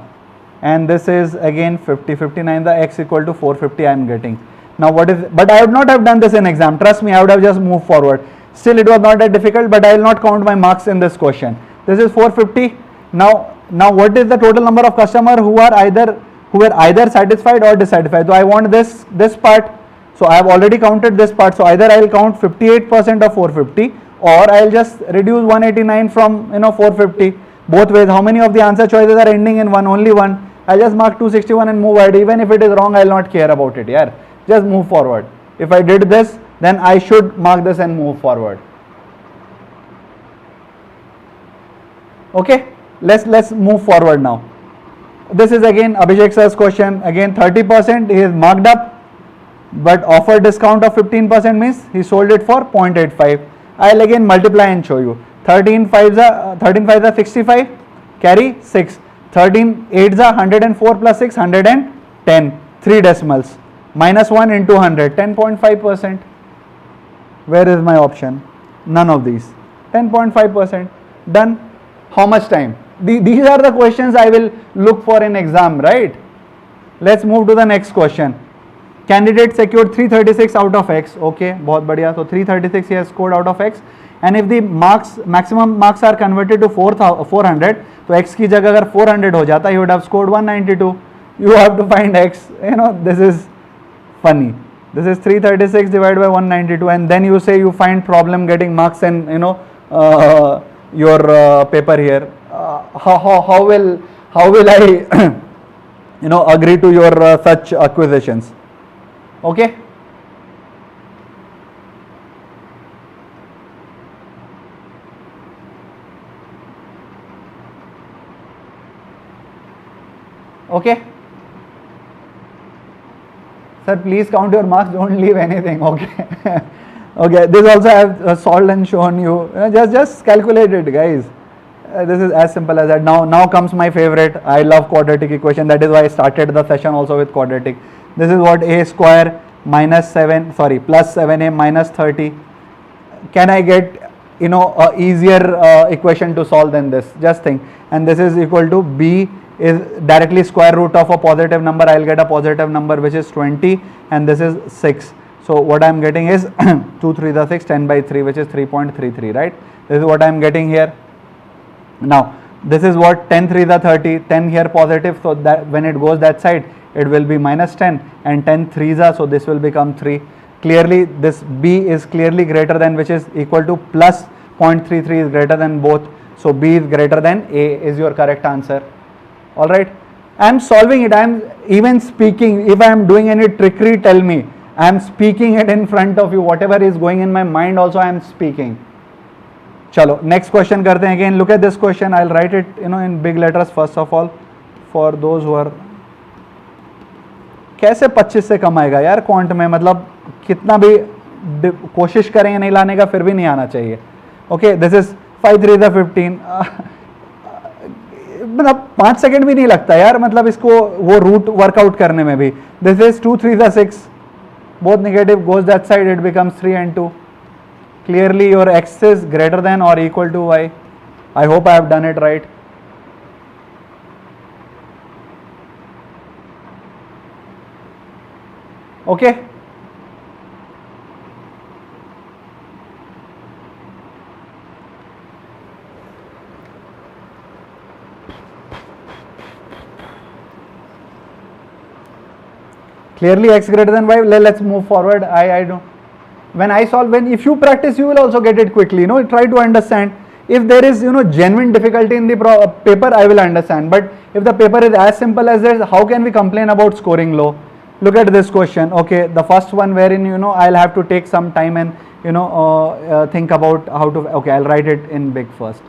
And this is again 50, 59, the x equal to 450 I am getting. Now what is, but I would not have done this in exam, trust me, I would have just moved forward. Still it was not that difficult, but I will not count my marks in this question. This is 450. Now what is the total number of customers who were either satisfied or dissatisfied? So I want this part, so I have already counted this part, so either I will count 58% of 450 or I will just reduce 189 from 450. Both ways. How many of the answer choices are ending in 1? Only one. I'll just mark 261 and move ahead. Even if it is wrong, I'll not care about it. Yeah, just move forward. If I did this, then I should mark this and move forward. Okay, let's move forward now. This is again Abhishek sir's question. Again 30% he is marked up, but offer discount of 15% means he sold it for 0.85. I'll again multiply and show you. 13 5s are 65, carry 6. 13 8s are 104 plus 6, 110. 3 decimals. Minus 1 into 100, 10.5%. Where is my option? None of these. 10.5%. Done. How much time? These are the questions I will look for in exam, right? Let's move to the next question. Candidate secured 336 out of x. Okay, बहुत बढ़िया. So 336 he has scored out of x. And if the maximum marks are converted to 400, तो x की जगह अगर 400 हो जाता, you would have scored 192. You have to find x. This is funny. This is 336 divided by 192, and then you say you find problem getting marks in your paper here. How will I agree to your such acquisitions? Okay. Okay. Sir, please count your marks, don't leave anything. Okay. Okay, this also I have solved and shown you. Just calculate it, guys. This is as simple as that. Now comes my favorite. I love quadratic equation. That is why I started the session also with quadratic. This is what a square plus 7a minus 30. Can I get a easier equation to solve than this? Just think. And this is equal to b is directly square root of a positive number. I will get a positive number which is 20, and this is 6. So what I am getting is 2 3 the 6, 10 by 3, which is 3.33, right? This is what I am getting here. Now this is what 10 3 the 30, 10 here positive, so that when it goes that side it will be minus 10, and 10 3s are, so this will become 3. Clearly this b is clearly greater than, which is equal to plus 0.33 is greater than both, so b is greater than a is your correct answer. All right, I am solving it. I am even speaking. If I am doing any trickery, tell me. I am speaking it in front of you. Whatever is going in my mind also I am speaking. Chalo, next question karte hain. Again, look at this question. I'll write it in big letters first of all, for those who are. कैसे 25 से कम आएगा यार quant में, मतलब कितना भी कोशिश करेंगे नहीं लाने का फिर भी नहीं आना चाहिए. Okay, this is 5 3 the 15. मतलब 5 सेकंड भी नहीं लगता यार, मतलब इसको वो रूट वर्कआउट करने में भी. This is 2 3 the 6. both negative, goes that side, it becomes 3 and 2. Clearly your x is greater than or equal to y. I hope I have done it right. Okay. Clearly x greater than y. Let's move forward. I don't. When I solve, if you practice, you will also get it quickly. Try to understand. If there is genuine difficulty in the paper, I will understand. But if the paper is as simple as this, how can we complain about scoring low? Look at this question. Okay, the first one wherein I'll have to take some time and think about how to. Okay, I'll write it in big first.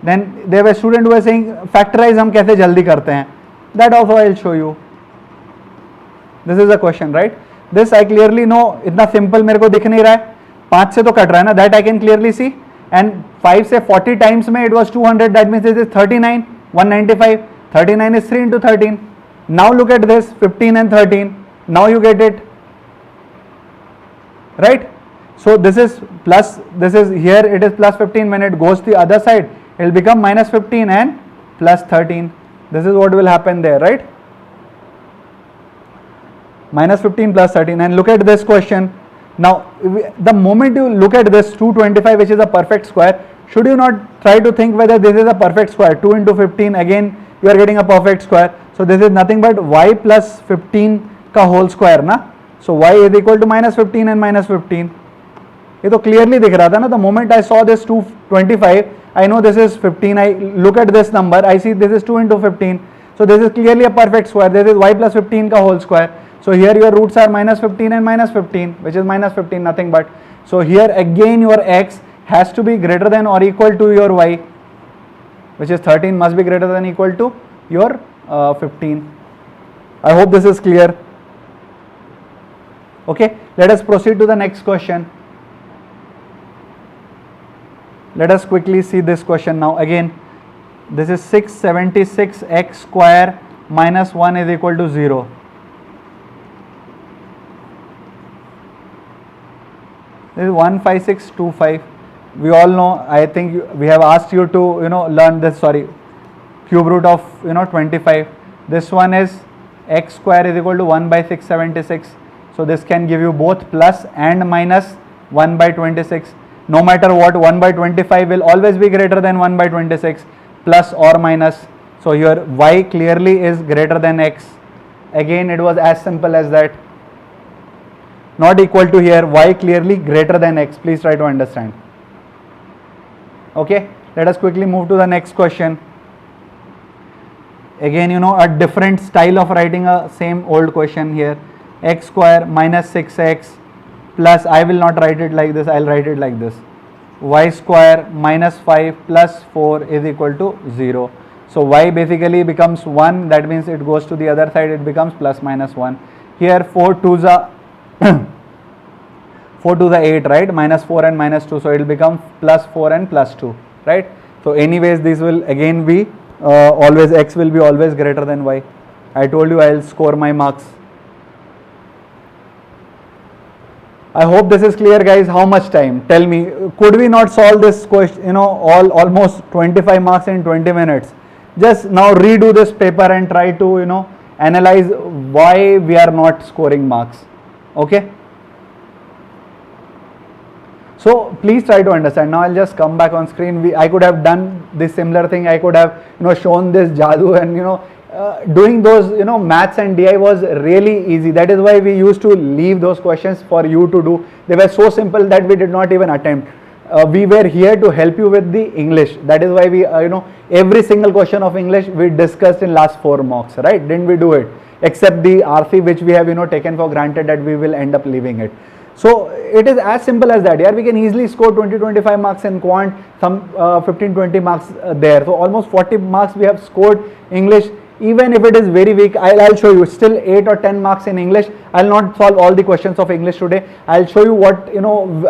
Then there were students who were saying factorize हम कैसे जल्दी करते हैं. That also I'll show you. This is a question, right? This I clearly know. इतना simple मेरे को दिख नहीं रहा है. 5 से तो कट रहा है ना. That I can clearly see. And 5 से 40 times में it was 200. That means this is 39, 195. 39 is 3 into 13. Now look at this, 15 and 13. Now you get it, right? So this is plus. This is here. It is plus 15. When it goes the other side, it will become minus 15 and plus 13. This is what will happen there, right? Minus 15 plus 13. And look at this question. Now, the moment you look at this 225, which is a perfect square, should you not try to think whether this is a perfect square? 2 into 15, again, you are getting a perfect square. So this is nothing but y plus 15 ka whole square, na? So y is equal to minus 15 and minus 15. ये तो clearly दिख रहा था ना. The moment I saw this 225, I know this is 15. I look at this number, I see this is 2 into 15. So this is clearly a perfect square. This is y plus 15 ka whole square. So here your roots are minus 15 and minus 15, which is minus 15, nothing but. So here again your x has to be greater than or equal to your y, which is 13, must be greater than or equal to your 15. I hope this is clear. Okay, let us proceed to the next question. Let us quickly see this question now. Again, this is 676x square minus 1 is equal to 0. This is 15625. We all know, I think we have asked you to learn this, cube root of 25. This one is x square is equal to 1 by 676. So this can give you both plus and minus 1 by 26. No matter what, 1 by 25 will always be greater than 1 by 26, plus or minus. So your y clearly is greater than x. Again, it was as simple as that. Not equal to here, y clearly greater than x. Please try to understand. Okay, let us quickly move to the next question. Again, a different style of writing a same old question here. X square minus 6x plus, I will not write it like this, I will write it like this. Y square minus 5 plus 4 is equal to 0. So y basically becomes 1, that means it goes to the other side, it becomes plus minus 1. Here 4 2s are 4 to the 8, right? Minus 4 and minus 2, so it will become plus 4 and plus 2, right? So anyways, this will again be always, x will be always greater than y. I told you I will score my marks. I hope this is clear, guys. How much time? Tell me, could we not solve this question, almost 25 marks in 20 minutes? Just now redo this paper and try to, analyze why we are not scoring marks. Okay? So please try to understand. Now I'll just come back on screen. I could have done this similar thing. I could have, shown this jadoo and, doing those maths and DI was really easy. That is why we used to leave those questions for you to do. They were so simple that we did not even attempt. We were here to help you with the English. That is why we every single question of English we discussed in last 4 mocks, right? Didn't we do it? Except the RC, which we have taken for granted that we will end up leaving it. So it is as simple as that. Yeah, we can easily score 20-25 marks in quant, some 15-20 marks there. So almost 40 marks we have scored English. Even if it is very weak, I'll show you still 8 or 10 marks in English. I'll not solve all the questions of English today. I'll show you what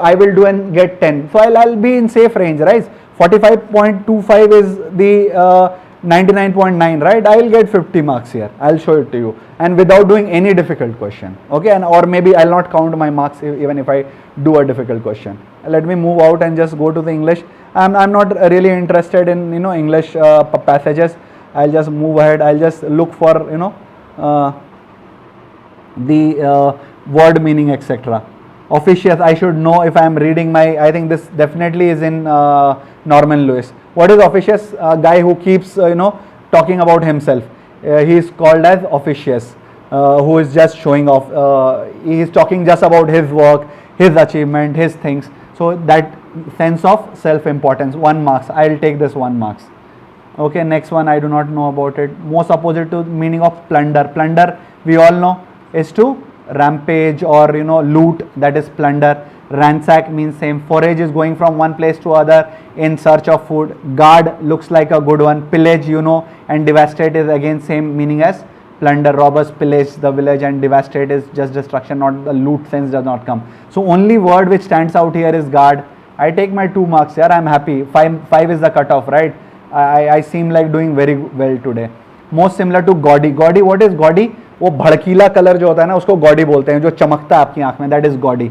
I will do and get 10. So I'll be in safe range, right? 45.25 is the 99.9, right? I will get 50 marks here. I'll show it to you, and without doing any difficult question, okay? And or maybe I'll not count my marks even if I do a difficult question. Let me move out and just go to the English. I'm not really interested in English passages. I'll just move ahead. I'll just look for the word meaning, etc. Officious, I should know if I am reading I think this definitely is in Norman Lewis. What is officious? A guy who keeps talking about himself. He is called as officious, who is just showing off. He is talking just about his work, his achievement, his things. So that sense of self-importance. 1 marks. I'll take this 1 marks. Okay, next one I do not know about it. Most opposite to meaning of plunder. Plunder, we all know, is to rampage or loot, that is plunder. Ransack means same. Forage is going from one place to other in search of food. Guard looks like a good one. Pillage, and devastate is again same meaning as plunder. Robbers pillage the village, and devastate is just destruction, not the loot sense does not come. So only word which stands out here is guard. I take my 2 marks here. I'm happy. 5 is the cutoff, right? I seem like doing very well today. Most similar to gaudy. Gaudy, what is gaudy? वो भड़कीला colour जो होता है ना उसको gaudy बोलते हैं, जो चमकता है आपकी आंख में, that is gaudy.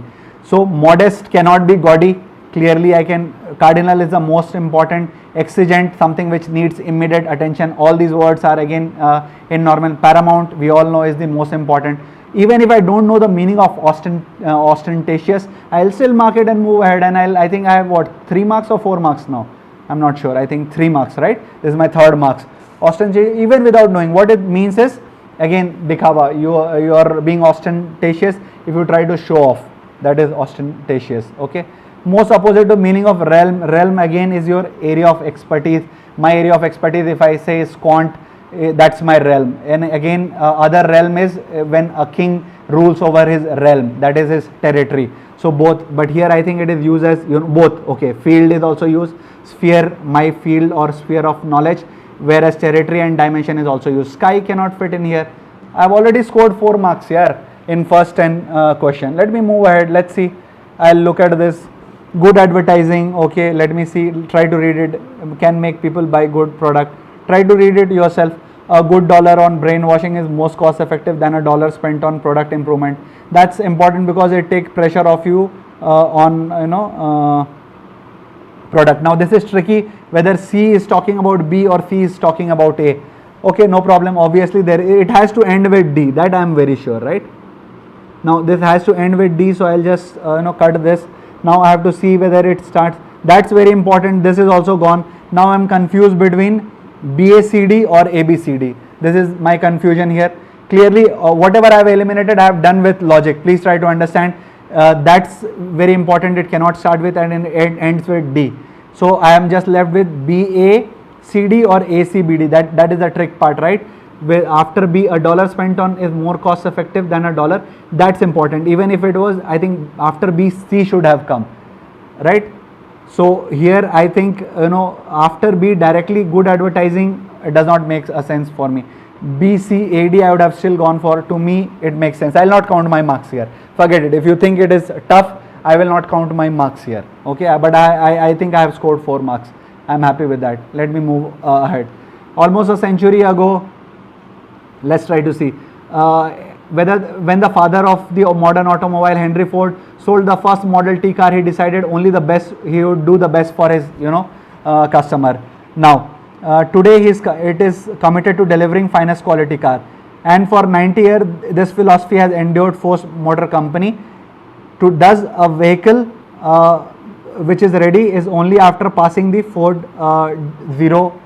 So modest can not be gaudy. Clearly I can. Cardinal is the most important. Exigent, something which needs immediate attention. All these words are again in Norman. Paramount, we all know, is the most important. Even if I don't know the meaning of ostentatious, I'll still mark it and move ahead, and I think I have what, 3 marks or 4 marks now? I'm not sure. I think 3 marks, right? This is my 3rd marks. Ostentatious, even without knowing what it means, is again dikhava. You are being ostentatious if you try to show off. That is ostentatious. Okay. Most opposite to meaning of realm. Realm again is your area of expertise. My area of expertise, if I say is quant, that's my realm. And again other realm is when a king rules over his realm, that is his territory. So both, but here I think it is used as both. Okay, field is also used. Sphere, my field or sphere of knowledge, whereas territory and dimension is also used. Sky cannot fit in here. I have already scored 4 marks here in first 10 question. Let me move ahead. Let's see. I'll look at this. Good advertising. Okay, let me see. Try to read it. Can make people buy good product. Try to read it yourself. A good dollar on brainwashing is most cost effective than a dollar spent on product improvement. That's important because it takes pressure off you on product. Now this is tricky, whether C is talking about B or C is talking about A. Okay, no problem. Obviously there it has to end with D, that I am very sure, right? Now this has to end with D, so I'll just cut this. Now I have to see whether it starts. That's very important. This is also gone. Now I'm confused between BACD or ABCD. This is my confusion here. Clearly whatever I have eliminated I have done with logic. Please try to understand. That's very important. It cannot start with and it ends with D. So I am just left with BACD or ACBD. That is the trick part, right? Where after B, a dollar spent on is more cost effective than a dollar. That's important. Even if it was, I think after B, C should have come, right? So here I think after B directly good advertising does not make a sense for me. BCAD I would have still gone for. To me it makes sense. I will not count my marks here. Forget it. If you think it is tough, I will not count my marks here. Okay, but I think I have scored 4 marks. I am happy with that. Let me move ahead. Almost a century ago, let's try to see when the father of the modern automobile, Henry Ford, sold the first Model T car, he decided only the best, he would do the best for his customer. Now today it is committed to delivering finest quality car, and for 90 years this philosophy has endured. Ford Motor Company does a vehicle which is ready is only after passing the Ford Zero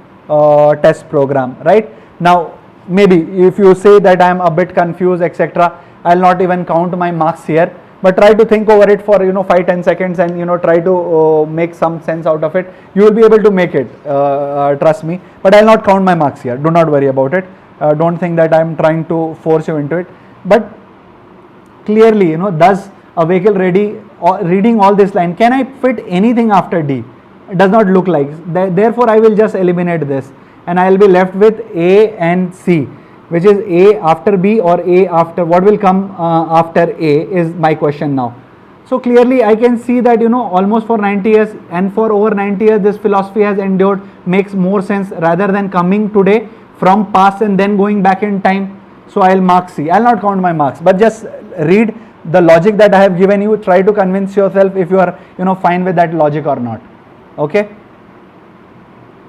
test program, right? Now maybe if you say that I am a bit confused, etc., I will not even count my marks here, but try to think over it for 5-10 seconds and try to make some sense out of it. You will be able to make it, trust me, but I will not count my marks here. Do not worry about it. Don't think that I am trying to force you into it, but clearly does a vehicle ready, reading all this line, can I fit anything after D? It does not look like. Therefore I will just eliminate this and I will be left with A and C, which is A after B or A after, what will come after A is my question now. So clearly I can see that, almost for 90 years and for over 90 years this philosophy has endured, makes more sense rather than coming today from past and then going back in time. So I'll mark C. I'll not count my marks, but just read the logic that I have given you. Try to convince yourself if you are, fine with that logic or not. Okay.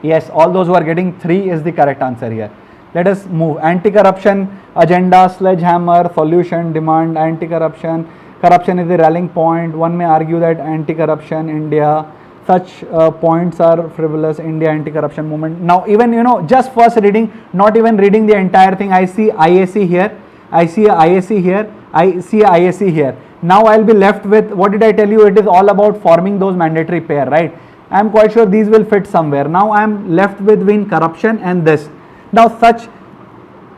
Yes, all those who are getting 3 is the correct answer here. Let us move. Anti-corruption agenda, sledgehammer, solution, demand, anti-corruption. Corruption is the rallying point. One may argue that anti-corruption, India, such points are frivolous. India anti-corruption movement. Now even, just first reading, not even reading the entire thing, I see IAC here, I see a IAC here, I see a IAC here. Now I'll be left with, what did I tell you? It is all about forming those mandatory pair, right? I'm quite sure these will fit somewhere. Now I'm left with between corruption and this. Now such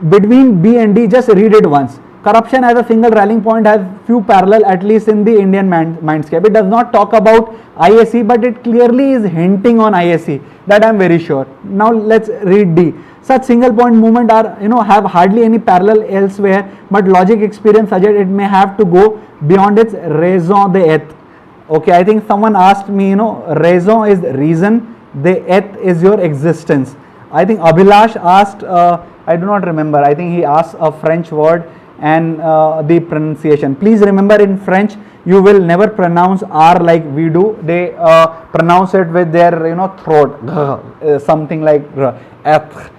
between B and D, just read it once. Corruption as a single rallying point has few parallel, at least in the Indian mindscape. It does not talk about IAC, but it clearly is hinting on IAC. That I am very sure. Now let's read D. Such single point movement are, have hardly any parallel elsewhere, but logic experience suggests it may have to go beyond its raison d'etre. Okay, I think someone asked me, raison is reason, d'etre is your existence. I think Abhilash asked, I do not remember, I think he asked a French word and the pronunciation. Please remember, in French you will never pronounce R like we do. They pronounce it with their throat, something like être.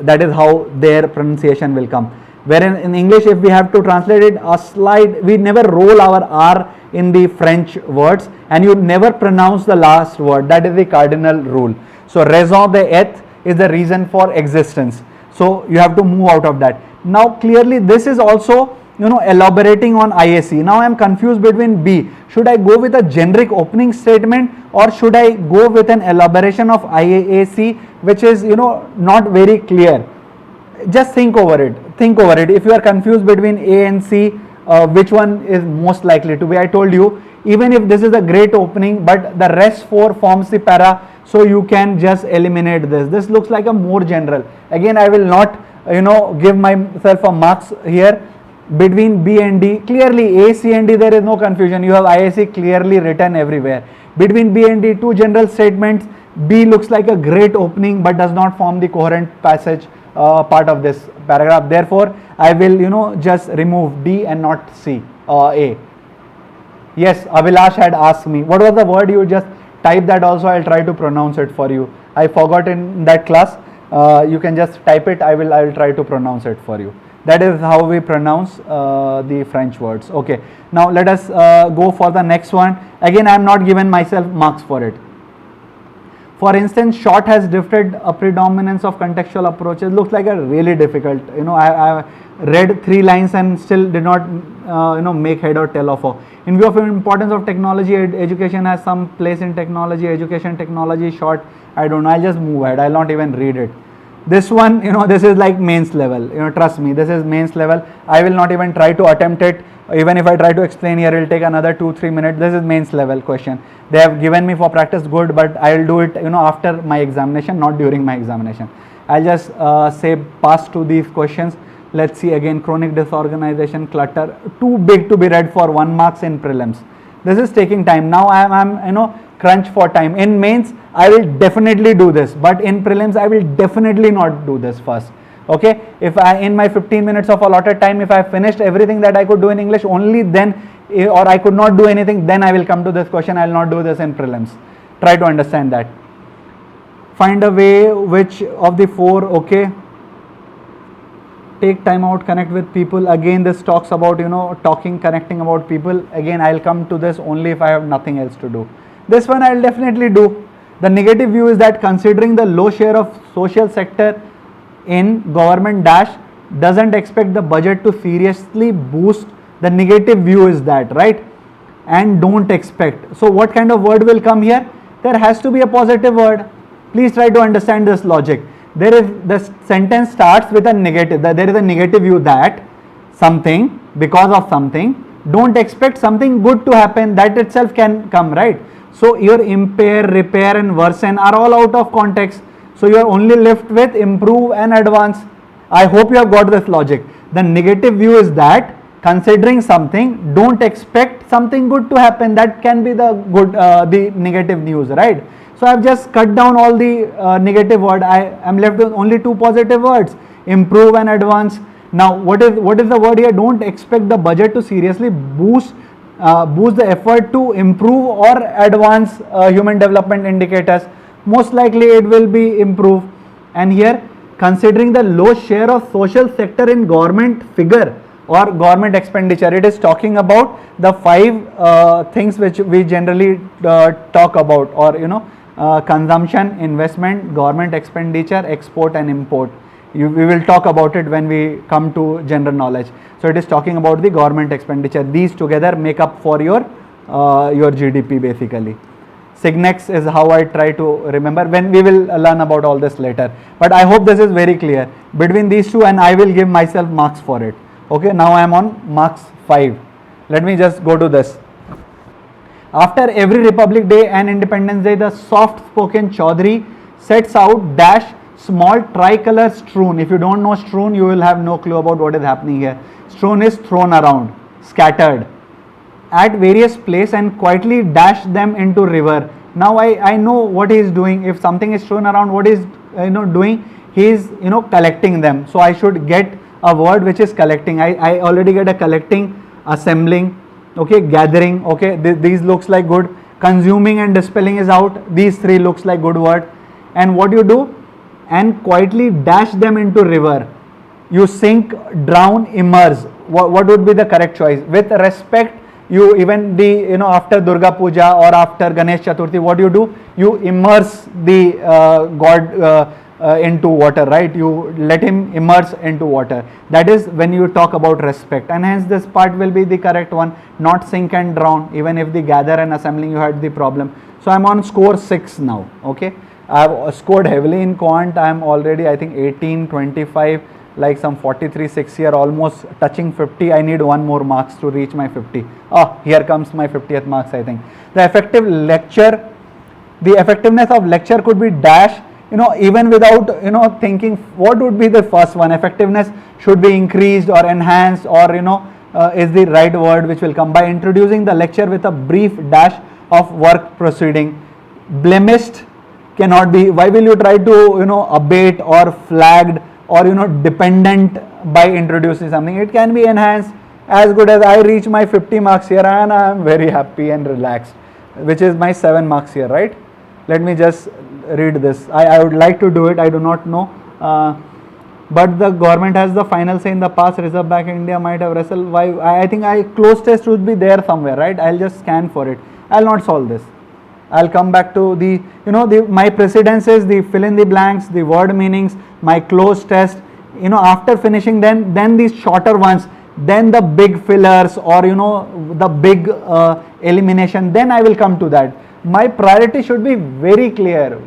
That is how their pronunciation will come. Wherein in English, if we have to translate it a slight, we never roll our R in the French words, and you never pronounce the last word. That is the cardinal rule. So raison d'etre is the reason for existence. So you have to move out of that. Now clearly this is also, elaborating on IAC. Now I am confused between B. Should I go with a generic opening statement, or should I go with an elaboration of IAC, which is, not very clear? Just think over it. Think over it. If you are confused between A and C, which one is most likely to be? I told you, even if this is a great opening, but the rest 4 forms the para, so you can just eliminate this. This looks like a more general. Again, I will not, give myself a marks here. Between B and D, clearly A, C and D, there is no confusion. You have IAC clearly written everywhere. Between B and D, 2 general statements. B looks like a great opening, but does not form the coherent passage part of this paragraph. Therefore, I will, just remove D and not C, A. Yes, Abhilash had asked me, what was the word? You just type that also, I'll try to pronounce it for you. I forgot in that class. You can just type it, I will try to pronounce it for you. That is how we pronounce the French words. Okay, now let us go for the next one. Again, I am not given myself marks for it. For instance, short has drifted a predominance of contextual approaches. Looks like a really difficult, I read 3 lines and still did not, make head or tail of it. In view of the importance of technology, education has some place in technology, education, technology, short, I don't know, I'll just move ahead, I'll not even read it. This one, this is like mains level, trust me, this is mains level. I will not even try to attempt it. Even if I try to explain here, it will take another 2-3 minutes. This is mains level question. They have given me for practice good, but I will do it, after my examination, not during my examination. I'll just say pass to these questions. Let's see again, chronic disorganization, clutter, too big to be read for 1 marks in prelims. This is taking time. Now I'm crunch for time. In mains, I will definitely do this, but in prelims, I will definitely not do this first. Okay, if I, in my 15 minutes of allotted time, if I finished everything that I could do in English, only then, or I could not do anything, then I will come to this question. I will not do this in prelims. Try to understand that. Find a way, which of the 4, okay. Take time out, connect with people. Again, this talks about, talking, connecting about people. Again, I will come to this only if I have nothing else to do. This one I will definitely do. The negative view is that considering the low share of social sector in government dash doesn't expect the budget to seriously boost. The negative view is that, right? And don't expect. So what kind of word will come here? There has to be a positive word. Please try to understand this logic. There is, the sentence starts with a negative. There is a negative view that something, because of something, don't expect something good to happen. That itself can come, right? So your impair, repair and worsen are all out of context. So you are only left with improve and advance. I hope you have got this logic. The negative view is that considering something, don't expect something good to happen. That can be the good, the negative news, right? So I've just cut down all the negative word. I am left with only two positive words: improve and advance. Now, what is the word here? Don't expect the budget to seriously boost the effort to improve or advance human development indicators. Most likely, it will be improve. And here, considering the low share of social sector in government figure or government expenditure, it is talking about the five things which we generally talk about, or consumption, investment, government expenditure, export and import. We will talk about it when we come to general knowledge. So it is talking about the government expenditure. These together make up for your GDP basically. Signex is how I try to remember. When we will learn about all this later. But I hope this is very clear between these two, and I will give myself marks for it. Okay, now I am on marks 5. Let me just go to this. After every Republic Day and Independence Day, the soft-spoken Chaudhary sets out dash small tricolor strewn. If you don't know strewn, you will have no clue about what is happening here. Strewn is thrown around, scattered at various places and quietly dash them into river. Now I know what he is doing. If something is thrown around, what is doing? He is collecting them. So I should get a word which is collecting. I already get a collecting, assembling, okay, gathering, okay, these looks like good. Consuming and dispelling is out. These three looks like good word. And what you do? And quietly dash them into river. You sink, drown, immerse. What would be the correct choice? With respect, you even the after Durga Puja or after Ganesh Chaturthi, what you do? You immerse the god into water, right? You let him immerse into water. That is when you talk about respect, and hence this part will be the correct one. Not sink and drown. Even if the gather and assembling you had the problem. So I'm on score 6 now. Okay. I've scored heavily in quant. I'm already, I think, 18, 25, like some 43, 6 here, almost touching 50. I need one more marks to reach my 50. Oh, here comes my 50th marks, I think. The effectiveness of lecture could be dash, even without, thinking what would be the first one. Effectiveness should be increased or enhanced, or, is the right word which will come by introducing the lecture with a brief dash of work proceeding. Blemished cannot be. Why will you try to abate or flagged or dependent by introducing something? It can be enhanced. As good as I reach my 50 marks here, and I am very happy and relaxed, which is my 7 marks here, right? Let me just read this. I would like to do it. I do not know, but the government has the final say in the past. Reserve Bank of India might have wrestled. Why? I think close test would be there somewhere, right? I'll just scan for it. I'll not solve this. I'll come back to the, my precedence is the fill in the blanks, the word meanings, my close test, after finishing then these shorter ones, then the big fillers or, the big elimination, then I will come to that. My priority should be very clear,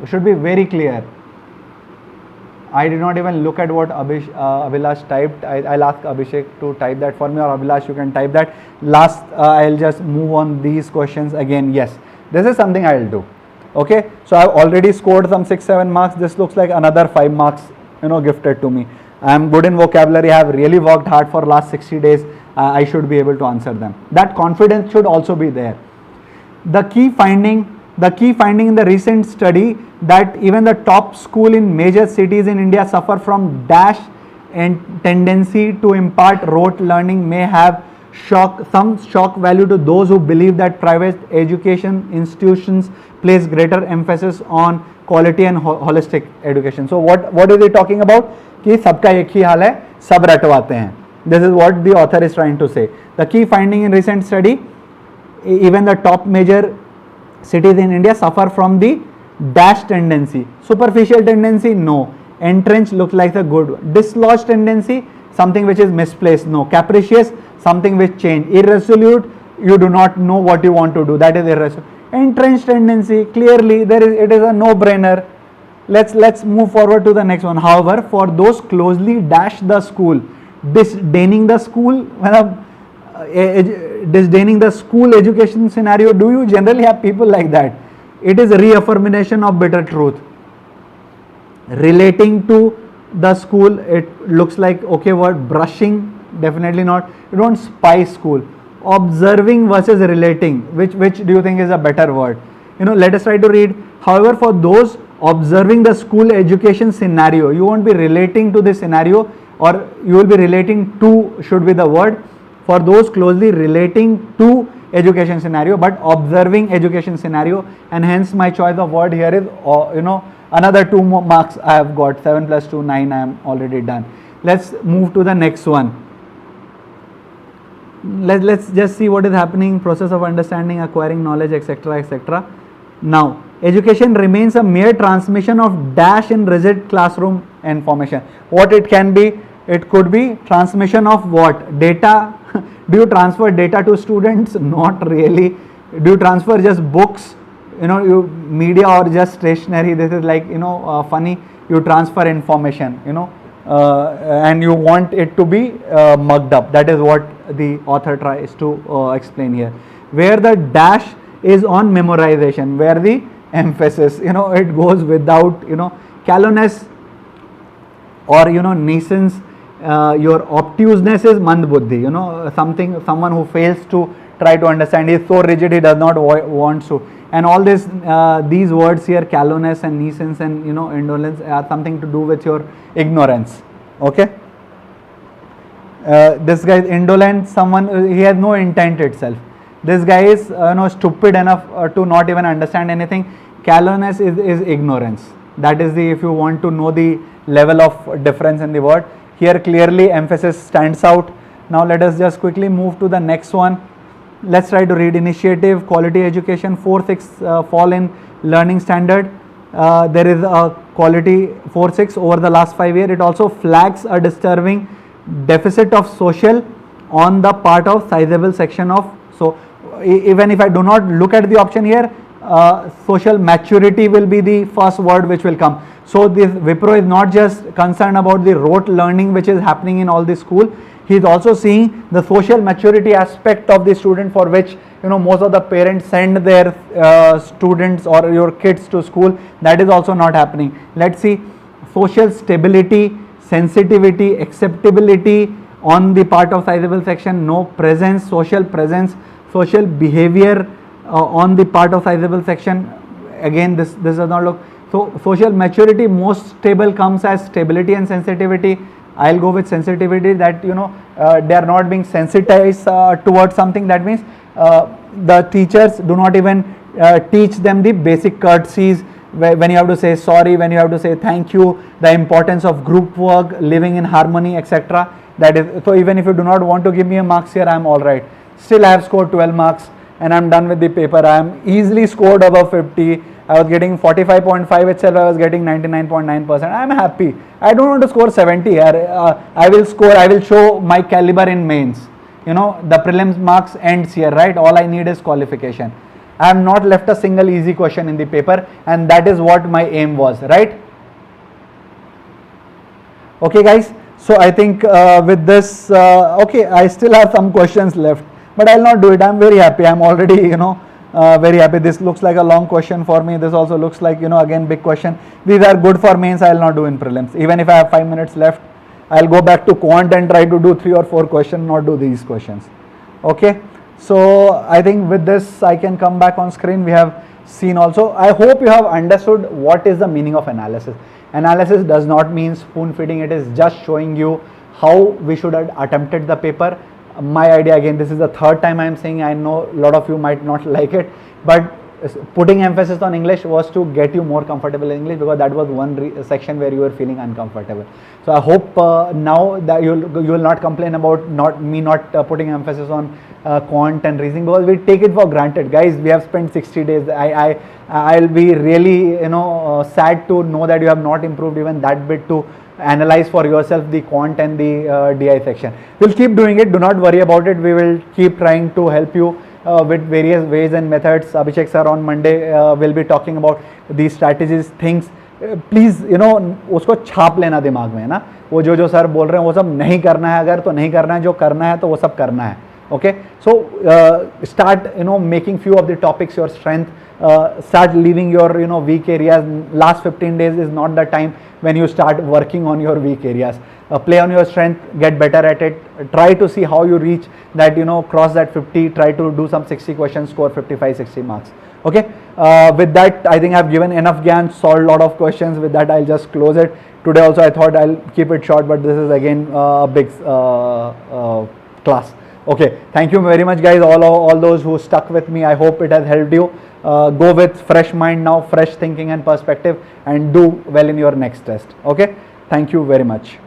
I did not even look at what Abhilash typed. I'll ask Abhishek to type that for me, or Abhilash, you can type that. Last, I'll just move on these questions again. Yes. This is something I will do. Okay, so I've already scored some 6-7 marks. This looks like another 5 marks, gifted to me. I am good in vocabulary. I have really worked hard for last 60 days. I should be able to answer them. That confidence should also be there. The key finding in the recent study that even the top school in major cities in India suffer from dash and tendency to impart rote learning may have some shock value to those who believe that private education institutions place greater emphasis on quality and holistic education. So what is he talking about? कि सबका एक ही हाल है, सब रटवाते हैं. This is what the author is trying to say. The key finding in recent study, even the top major cities in India suffer from the dash tendency. Superficial tendency, no. Entrenched looks like a good one. Dislodged tendency, something which is misplaced, no. Capricious, something which change. Irresolute, you do not know what you want to do, that is irresolute. Entrenched tendency, clearly it is a no-brainer. Let's move forward to the next one. However, for those closely dash the school, disdaining the school, disdaining the school education scenario, do you generally have people like that? It is a reaffirmation of bitter truth. Relating to the school, it looks like okay word. Brushing Definitely not. You don't spy school. Observing versus relating, which do you think is a better word? Let us try to read. However, for those observing the school education scenario, you won't be relating to the scenario, or you will be relating to should be the word. For those closely relating to education scenario, but observing education scenario, and hence my choice of word here is another 2 more marks I have got. 7 plus 2, 9. I am already done. Let's move to the next one. Let's just see what is happening. Process of understanding, acquiring knowledge, etc., etc. Now, education remains a mere transmission of dash in rigid classroom information. What it can be? It could be transmission of what? Data. Do you transfer data to students? Not really. Do you transfer just books? You media or just stationery? This is like funny. You transfer information. And you want it to be mugged up. That is what the author tries to explain here. Where the dash is on memorization, where the emphasis, it goes without, callousness or nescience. Your obtuseness is mand buddhi, someone who fails to try to understand. He is so rigid, he does not want to. And all this, these words here, callousness and nescience and indolence, are something to do with your ignorance. Okay. This guy is indolent, someone, he has no intent itself. This guy is stupid enough to not even understand anything. Callousness is ignorance. That is the, if you want to know the level of difference in the word. Here clearly emphasis stands out. Now let us just quickly move to the next one. Let's try to read. Initiative, quality education, 4-6 fall in learning standard. There is a quality 4-6 over the last 5 years. It also flags a disturbing deficit of social on the part of sizable section of. So even if I do not look at the option here, social maturity will be the first word which will come. So this Wipro is not just concerned about the rote learning which is happening in all the school. He is also seeing the social maturity aspect of the student, for which most of the parents send their students or your kids to school. That is also not happening. Let's see. Social stability, sensitivity, acceptability on the part of sizable section, no presence, social behavior on the part of sizable section. Again, this does not look. So social maturity, most stable comes as stability and sensitivity. I'll go with sensitivity, that they are not being sensitized towards something. That means the teachers do not even teach them the basic courtesies, when you have to say sorry, when you have to say thank you, the importance of group work, living in harmony, etc. That is, so even if you do not want to give me a marks here, I am all right. Still I have scored 12 marks and I am done with the paper. I am easily scored above 50. I was getting 45.5 itself, I was getting 99.9%. I am happy. I don't want to score 70 here. I will show my caliber in mains. The prelims marks ends here, right? All I need is qualification. I have not left a single easy question in the paper, and that is what my aim was, right? Okay guys, so I think with this, okay, I still have some questions left, but I will not do it. I am very happy. I am already, very happy. This looks like a long question for me. This also looks like, again, big question. These are good for mains. I will not do in prelims. Even if I have 5 minutes left, I will go back to quant and try to do 3 or 4 questions, not do these questions. Okay. So I think with this, I can come back on screen. We have seen also. I hope you have understood what is the meaning of analysis. Analysis does not mean spoon feeding. It is just showing you how we should have attempted the paper. My idea, again, this is the 3rd time I am saying, I know a lot of you might not like it, but putting emphasis on English was to get you more comfortable in English, because that was one section where you were feeling uncomfortable. So I hope now that you will not complain about not putting emphasis on quant and reasoning, because we take it for granted. Guys, we have spent 60 days. I'll be really sad to know that you have not improved even that bit to analyze for yourself the quant and the DI section. We'll keep doing it. Do not worry about it. We will keep trying to help you with various ways and methods. Abhishek sir on Monday will be talking about these strategies, things. Please उसको छाप लेना दिमाग में, है ना. वो जो sir बोल रहे हैं वो सब नहीं करना है, अगर तो नहीं करना है, जो करना है तो वो सब करना है. Okay, so start making few of the topics your strength. Start leaving your weak areas. Last 15 days is not the time when you start working on your weak areas. Play on your strength, get better at it. Try to see how you reach that, cross that 50. Try to do some 60 questions, score 55-60 marks. Okay, with that I think I've given enough gyan, solved a lot of questions. With that I'll just close it. Today also I thought I'll keep it short, but this is again a big class. Okay, thank you very much guys, all those who stuck with me. I hope it has helped you. Go with fresh mind now, fresh thinking and perspective, and do well in your next test. Okay, thank you very much.